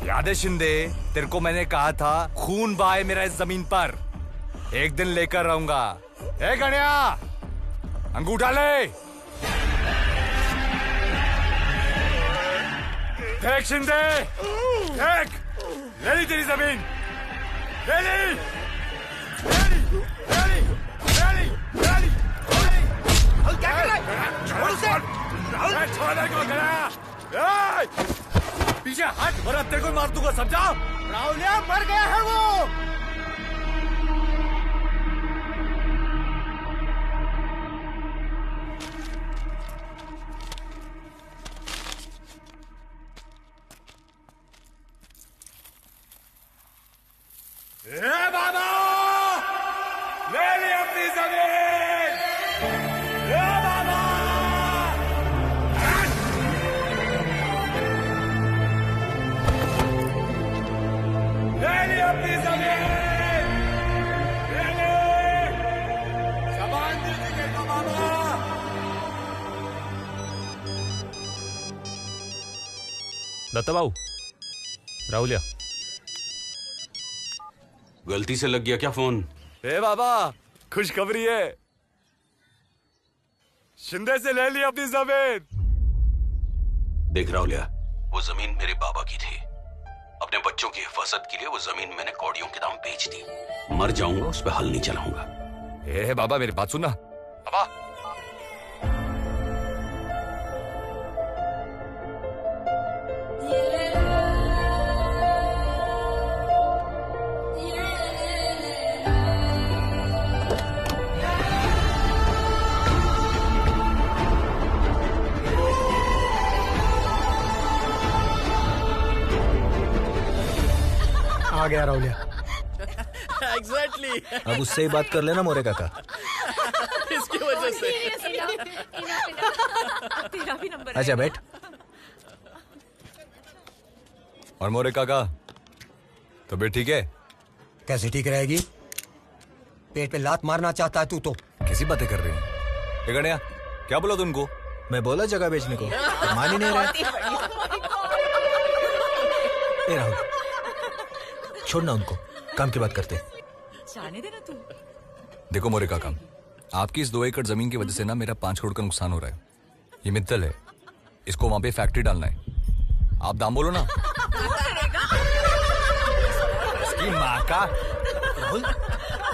याद है शिंदे, तेरे को मैंने कहा था खून बहाए मेरा इस जमीन पर, एक दिन लेकर रहूंगा। ए गणिया, अंगूठा ले। देख शिंदे, देख, ले ली तेरी जमीन, ले ली, ले ली, ले ली, ले ली, ले ली। राहुल क्या कर रहा है? छोड़ उसे। राहुल छोड़ने को गया। पीछे हट वरना तेरे को मार दूंगा, समझा? राहुलिया मर गया है वो। ए बाबा, ले ली अपनी जमीन। ए बाबा, ले ली अपनी जमीन। ले ली, सामान दीजिए तो बाबा। दत्ता बाबू, राहुलिया। गलती से लग गया क्या फोन? ए बाबा, खुशखबरी है, शिंदे से ले ली अपनी जमीन। देख राहुलिया, वो जमीन मेरे बाबा की थी। अपने बच्चों की हिफाजत के लिए वो जमीन मैंने कौड़ियों के दाम बेच दी। मर जाऊंगा, उस पर हल नहीं चलाऊंगा। ए बाबा, मेरी बात सुनना। बाबा, आ गया राहुलिया। एग्जैक्टली। अब उससे ही बात कर लेना मोरे काका। इसकी वजह से। तेरा भी नंबर। अच्छा बैठ। और मोरे काका, तबीयत ठीक है? कैसे ठीक रहेगी? पेट पे लात मारना चाहता है तू तो। कैसी बातें कर रही है? ए गणिया, क्या बोला तुमको? मैं बोला जगह बेचने को, मान ही नहीं रहा। ए राहुल, छोड़ना उनको, काम की बात करते। जाने देना तू। देखो मोरे काका, आपकी इस 2 एकड़ जमीन की वजह से ना मेरा 5 करोड़ का नुकसान हो रहा है। ये मित्तल है, इसको वहां पे फैक्ट्री डालना है। आप दाम बोलो ना। इसकी माँ का। राहुल,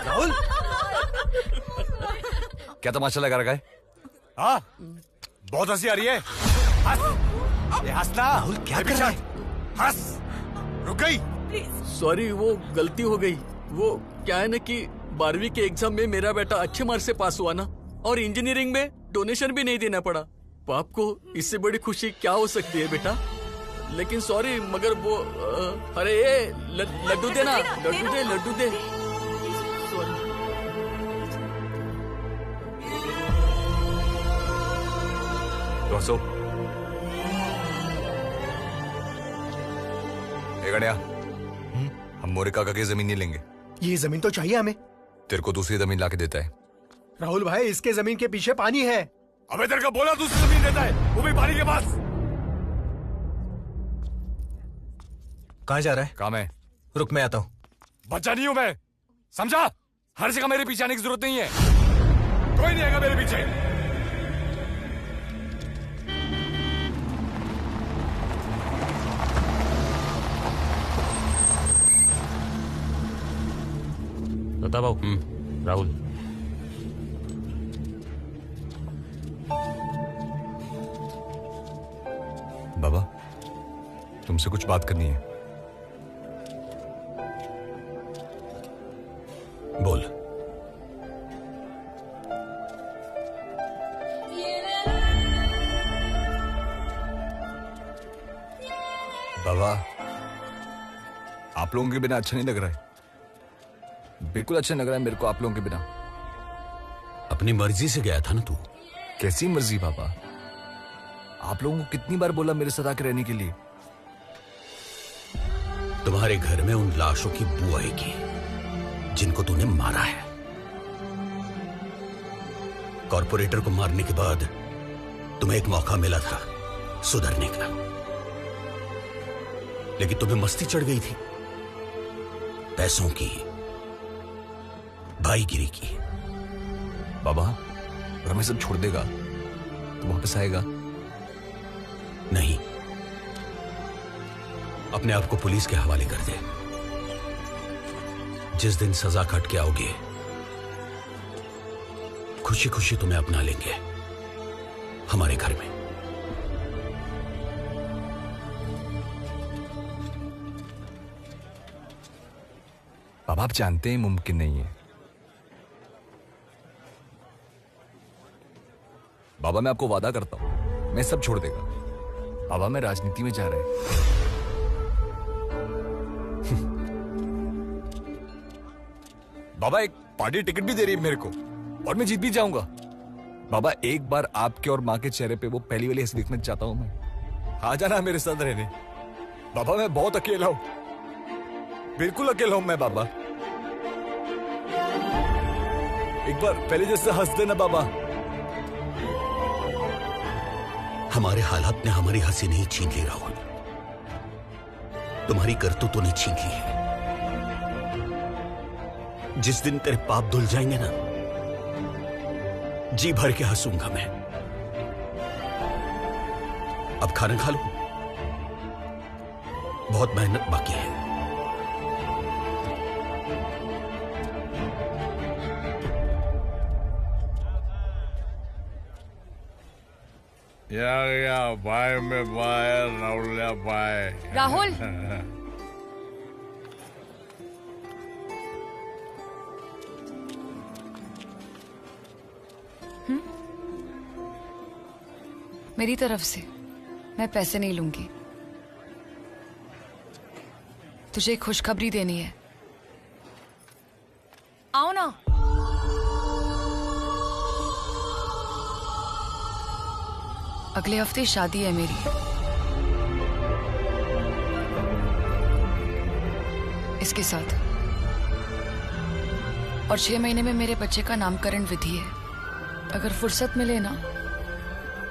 राहुल, क्या तमाशा लगा रखा है? हाँ, बहुत हंसी आ रही है। हंस, ये हंसना। राहुल क्या कर रहा है? हंस, रुक गई। सॉरी, वो गलती हो गई। वो क्या है ना कि 12वीं के एग्जाम में मेरा बेटा अच्छे मार्क्स से पास हुआ ना, और इंजीनियरिंग में डोनेशन भी नहीं देना पड़ा। बाप को इससे बड़ी खुशी क्या हो सकती है बेटा? लेकिन सॉरी, मगर वो अरे ये लड्डू देना, लड्डू दे। दोस्तों, गणिया, हम मोरे काका की जमीन नहीं लेंगे। ये जमीन तो चाहिए हमें। तेरे को दूसरी जमीन लाके देता है। राहुल भाई, इसके जमीन के पीछे पानी है। अबे तेरे को बोला दूसरी जमीन देता है, वो भी पानी के पास। कहाँ जा रहा है? काम है। रुक, मैं आता हूँ। बच्चा नहीं हूं मैं, समझा? हर जगह मेरे पीछे आने की जरूरत नहीं है। कोई नहीं आएगा मेरे पीछे। लता बाबू, राहुल। बाबा, तुमसे कुछ बात करनी है। बोल। बाबा, आप लोगों के बिना अच्छा नहीं लग रहा है। बिल्कुल अच्छा लग रहा है मेरे को आप लोगों के बिना। अपनी मर्जी से गया था ना तू। कैसी मर्जी बाबा? आप लोगों को कितनी बार बोला मेरे साथ आके रहने के लिए? तुम्हारे घर में उन लाशों की बू आएगी जिनको तूने मारा है। कॉर्पोरेटर को मारने के बाद तुम्हें एक मौका मिला था सुधरने का, लेकिन तुम्हें मस्ती चढ़ गई थी पैसों की, भाईगिरी की। बाबा, अगर मैं सब छोड़ देगा तो वापस आएगा? नहीं, अपने आप को पुलिस के हवाले कर दे। जिस दिन सजा काट के आओगे, खुशी खुशी तुम्हें अपना लेंगे हमारे घर में। बाबा, आप जानते हैं मुमकिन नहीं है। बाबा, मैं आपको वादा करता हूं, मैं सब छोड़ देगा। बाबा, मैं राजनीति में जा रहा है। बाबा, एक पार्टी टिकट भी दे रही है मेरे को और मैं जीत भी जाऊंगा। बाबा, एक बार आपके और माँ के चेहरे पे वो पहली वाली हंसी देखना चाहता हूं मैं। आ जाना मेरे साथ रहने। बाबा, मैं बहुत अकेला हूं, बिल्कुल अकेला हूं मैं। बाबा, एक बार पहले जैसे हंस देना बाबा। हमारे हालात ने हमारी हंसी नहीं छीन ली राहुल, तुम्हारी करतूतों ने छीन ली है। जिस दिन तेरे पाप धुल जाएंगे ना, जी भर के हंसूंगा मैं। अब खाना खा लो, बहुत मेहनत बाकी है। या बाय में बाय, राहुल या बाय। राहुल, मेरी तरफ से मैं पैसे नहीं लूंगी। तुझे एक खुशखबरी देनी है। आओ ना। अगले हफ्ते शादी है मेरी। इसके साथ और 6 महीने में मेरे बच्चे का नामकरण विधि है। अगर फुर्सत मिले ना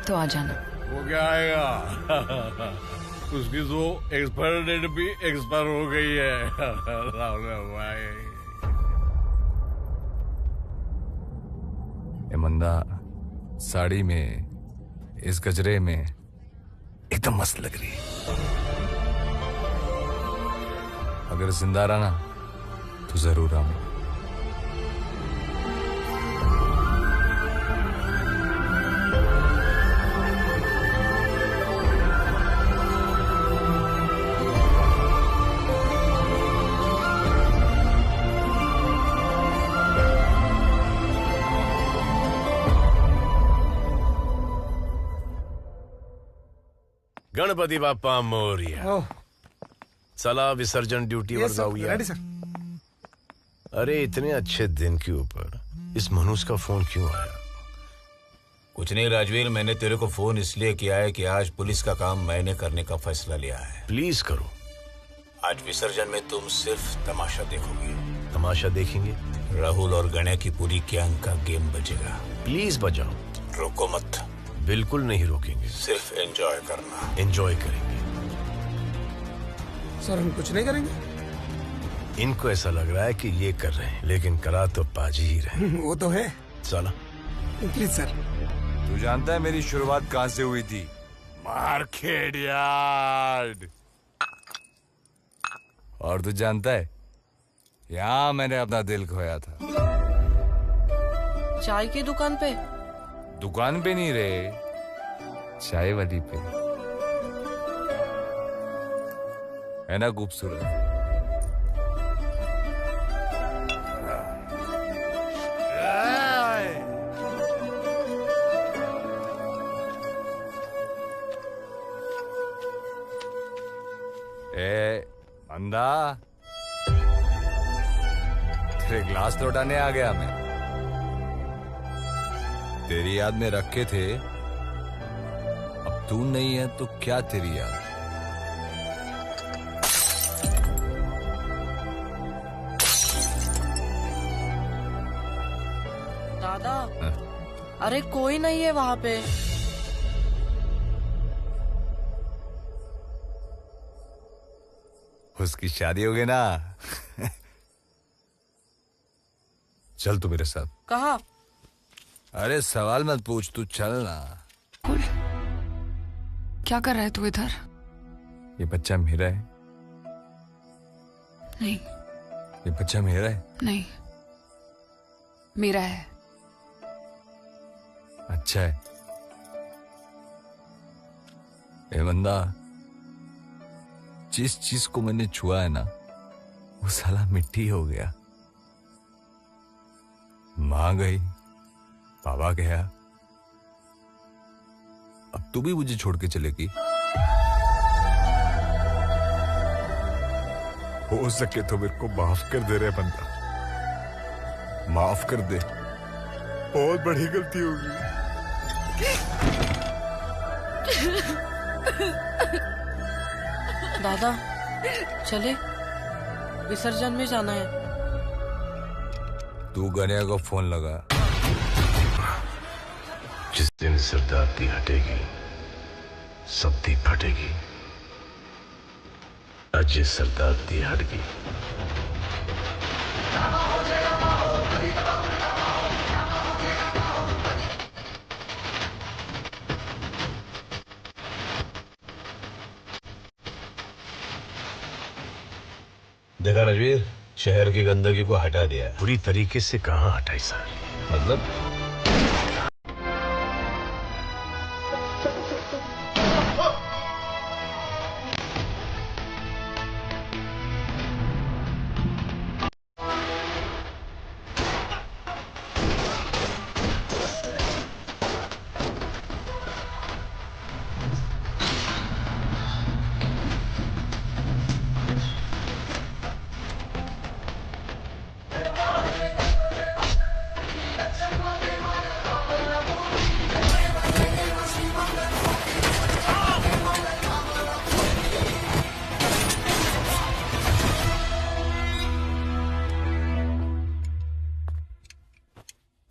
तो आ जाना। वो क्या आएगा? उसकी तो एक्सपायर डेट भी एक्सपायर हो गई है। राहुल भाई, मंदा साड़ी में, इस गजरे में एकदम मस्त लग रही है। अगर जिंदा रहना तो जरूर आऊंगा। गणपति बाप्पा मोरिया। चला विसर्जन ड्यूटी पर जाऊया। Ready sir. अरे इतने अच्छे दिन के ऊपर इस मनुष्य का फोन क्यों आया? कुछ नहीं राजवीर, मैंने तेरे को फोन इसलिए किया है कि आज पुलिस का काम मैंने करने का फैसला लिया है। प्लीज करो। आज विसर्जन में तुम सिर्फ तमाशा देखोगे। तमाशा देखेंगे? राहुल और गणेश की पूरी गैंग का गेम बजेगा। प्लीज बजाओ। रोको मत। बिल्कुल नहीं रोकेंगे। सिर्फ एंजॉय करना। एंजॉय करेंगे। सर हम कुछ नहीं करेंगे। इनको ऐसा लग रहा है कि ये कर रहे हैं, लेकिन करा तो पाजी ही रहे। वो तो है। चला। Please sir. तू जानता है मेरी शुरुआत कहां से हुई थी? Market yard. और तू जानता है यहां मैंने अपना दिल खोया था। चाय की दुकान पे? दुकान पे नहीं रे, चाय वाली पे। है ना खूबसूरत? ए बंदा, तेरे ग्लास लौटाने आ गया मैं। तेरी याद में रखे थे, अब तू नहीं है तो क्या तेरी याद? दादा, अरे कोई नहीं है वहाँ पे। उसकी शादी हो गई ना। चल तू मेरे साथ। कहाँ? अरे सवाल मत पूछ, तू चल ना। क्या कर रहा है तू इधर? ये बच्चा मेरा है। नहीं। ये बच्चा मेरा है। नहीं, मेरा है। अच्छा है। ए बंदा, जिस चीज को मैंने छुआ है ना, वो साला मिट्टी हो गया। मां गई, बाबा गया, अब तू भी मुझे छोड़ के चलेगी? हो सके तो मेरे को माफ कर दे रे बंदा, माफ कर दे। बहुत बड़ी गलती होगी। दादा चले, विसर्जन में जाना है। तू गणेश को फोन लगा। जिस दिन सरदारती हटेगी, सबदी फटेगी। आज ये सरदारती हट गई। देखा रणवीर, शहर की गंदगी को हटा दिया। पूरी तरीके से कहाँ हटाई सर? मतलब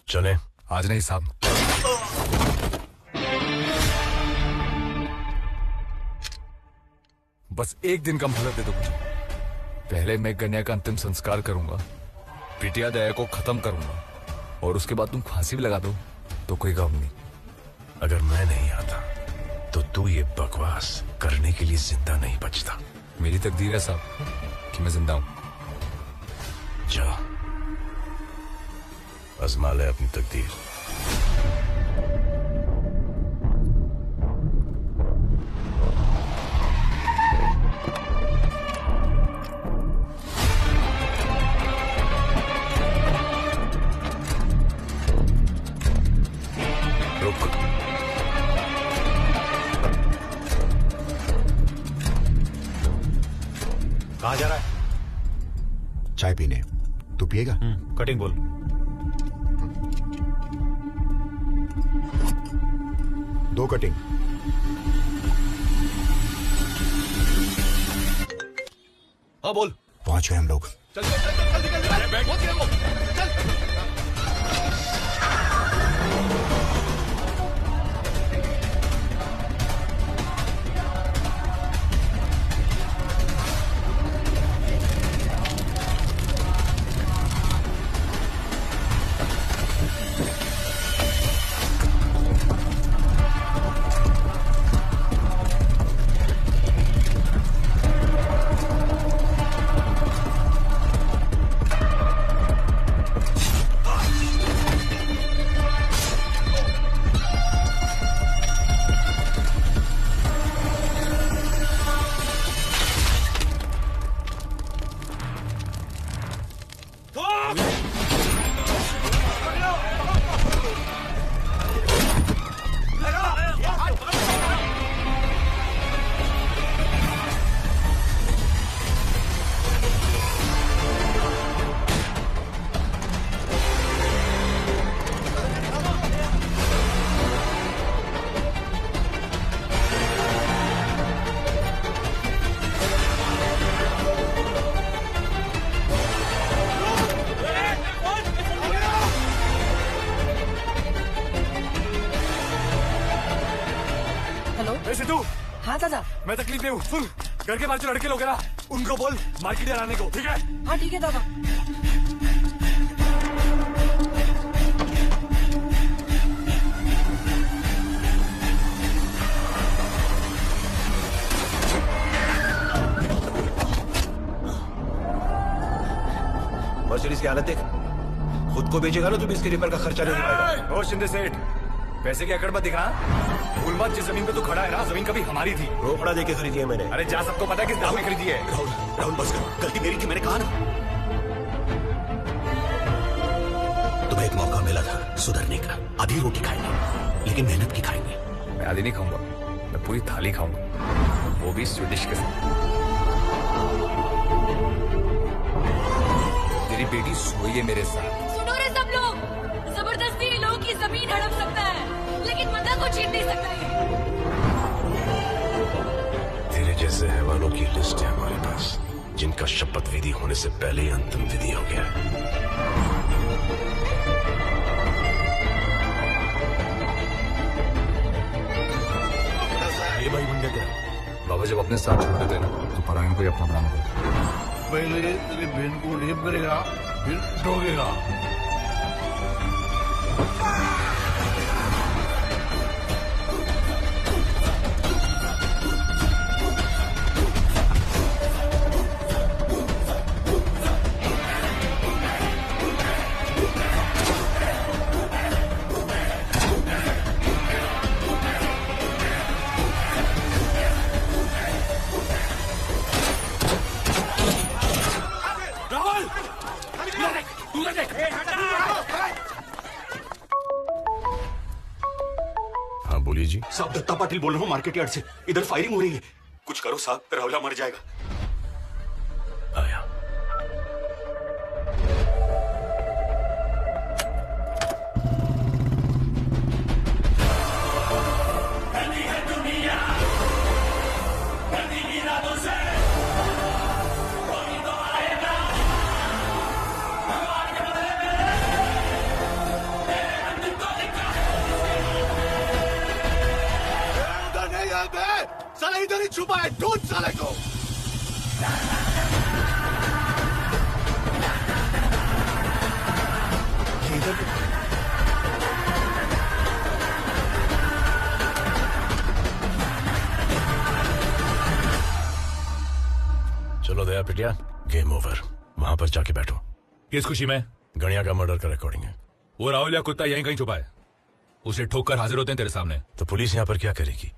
चले? आज नहीं साहब। बस एक दिन का मोहलत दे दो मुझे। पहले मैं कन्या का अंतिम संस्कार करूंगा, बिटिया दया को खत्म करूंगा, और उसके बाद तुम फांसी भी लगा दो तो कोई गम नहीं। अगर मैं नहीं आता तो तू ये बकवास करने के लिए जिंदा नहीं बचता। मेरी तकदीर है साहब कि मैं जिंदा हूं। जा, आजमा ले अपनी तकदीर। चाय पीने। तू पिएगा? कटिंग बोल। दो कटिंग। हाँ बोल। पहुंच गए हम लोग। चल चल चल चल निकल निकल। अरे बैठ चल। सिद्धू। हाँ दादा। मैं तकलीफ में हूँ। सुन, घर के बाहर जो लड़के लोग हैं ना, उनको बोल मार्केट आने को, ठीक है? हाँ ठीक है दादा। मर्सिडीज की हालत देख। खुद को बेचेगा ना तो भी इसके रिपेयर का खर्चा नहीं पाएगा। ओ शिंदे सेठ, पैसे की अकड़ मत दिखा। भूल मत, जिस जमीन पे तू खड़ा है ना, जमीन कभी हमारी थी। रोकड़ा देके खरीदी है मैंने। अरे जा, सबको पता है किस दाम में खरीदी है। राहुल, राहुल बस कर, गलती मेरी थी, मैंने कहा ना। तुम्हें एक मौका मिला था सुधरने का। आधी रोटी खाएंगे, लेकिन मेहनत की खाएंगे। मैं आधी नहीं खाऊंगा, मैं पूरी थाली खाऊंगा, वो भी स्वीडिश के साथ। तेरी बेटी सोई है मेरे साथ। सुनो रे सब लोग, जबरदस्ती लोगों की जमीन हड़प सकता है, लेकिन मंदा को छीन नहीं सकता है। तेरे जैसे हैवानों की लिस्ट है हमारे पास, जिनका शपथ विधि होने से पहले ही अंतिम विधि हो गया है। ये भाई बन गया क्या? बाबा जब अपने साथ छोड़ देते हैं ना, तो परायण को ही अपना बनाना पड़ता है। पहले तेरी बहन को रेप करेगा, फिर ठोकेगा। हाँ बोलिए जी। साहब दत्ता पाटिल बोल रहा हूँ मार्केट यार्ड से। इधर फायरिंग हो रही है, कुछ करो साहब, राहुल मर जाएगा। आया। साला इधर ही छुपा है, ढूंढ साले को। चलो दया पिटिया, गेम ओवर। वहां पर जाके बैठो। किस खुशी में? गणिया का मर्डर का रिकॉर्डिंग है। वो राहुल या कुत्ता यहीं कहीं छुपा है, उसे ठोक कर हाजिर होते हैं तेरे सामने। तो पुलिस यहाँ पर क्या करेगी?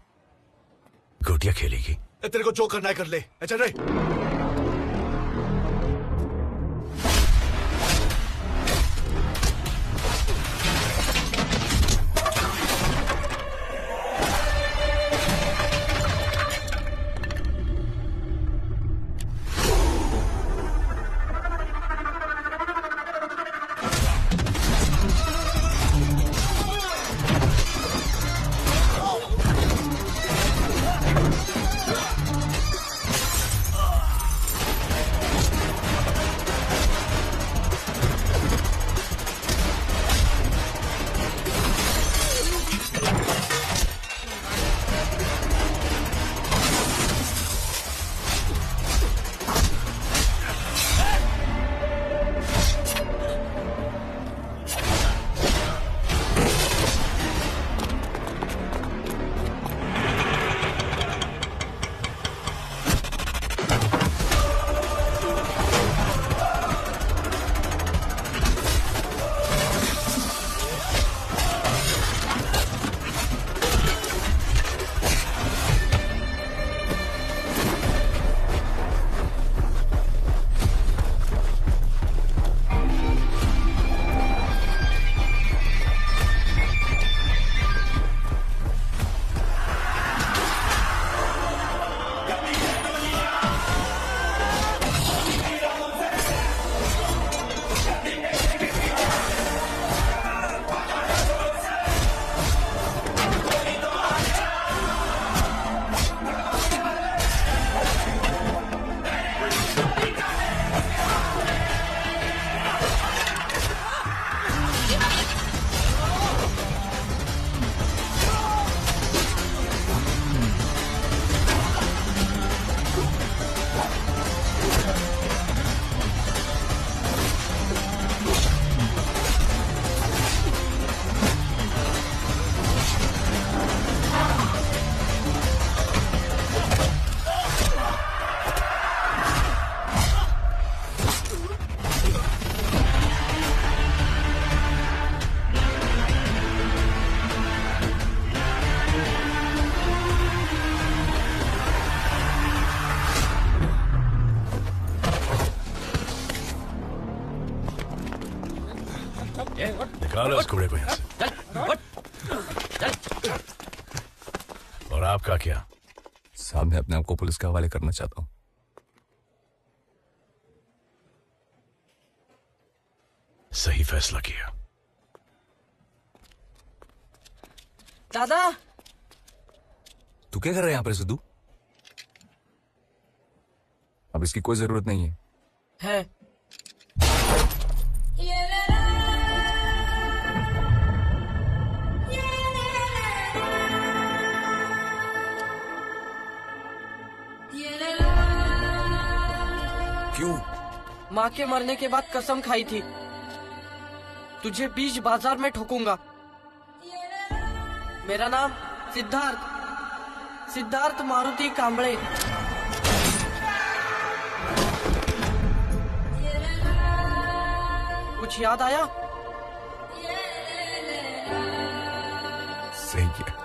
गोटियां खेलेगी। तेरे को जो करना है कर ले। चल रे। निकालो इस कूड़े को यहाँ से। और आपका क्या? साहब मैं अपने आप को पुलिस के हवाले करना चाहता हूँ। सही फैसला किया। दादा तू क्या कर रहा है यहाँ पर सिद्धू? अब इसकी कोई जरूरत नहीं है। क्यों? माँ के मरने के बाद कसम खाई थी तुझे बीच बाजार में ठोकूंगा। मेरा नाम सिद्धार्थ मारुति कांबळे। कुछ याद आया? सही किया।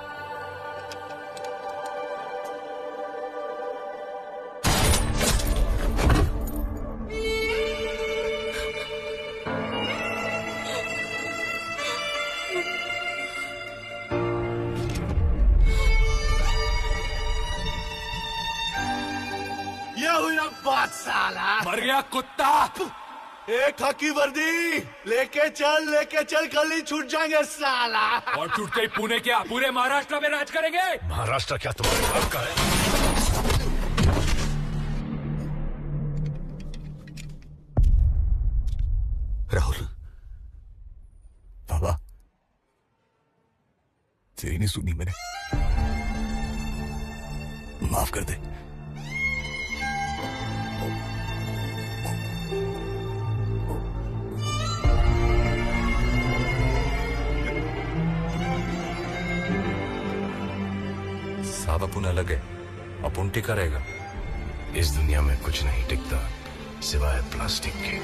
बात साला मर गया कुत्ता। एक खाकी वर्दी लेके चल कल ही छूट जाएंगे साला। और छूटते ही पुणे क्या पूरे महाराष्ट्र में राज करेंगे? महाराष्ट्र क्या तुम्हारे बाप का है? राहुल बाबा तेरी नहीं सुनी मैंने, माफ कर दे। साहब अपन अलग है, अपन टिका रहेगा। इस दुनिया में कुछ नहीं टिकता सिवाय प्लास्टिक के।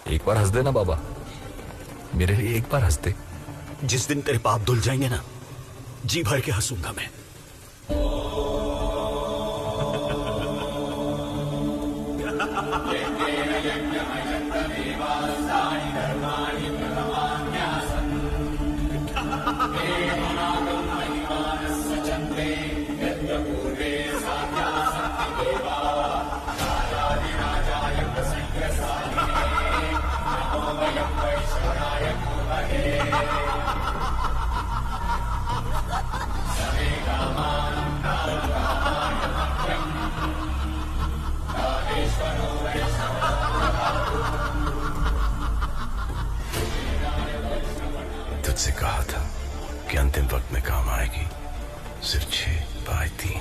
एक बार हंस देना बाबा, मेरे लिए एक बार हंस दे। जिस दिन तेरे पाप धुल जाएंगे ना, जी भर के हंसूंगा मैं। तुझसे कहा था कि अंतिम वक्त में काम आएगी। सिर्फ 6/3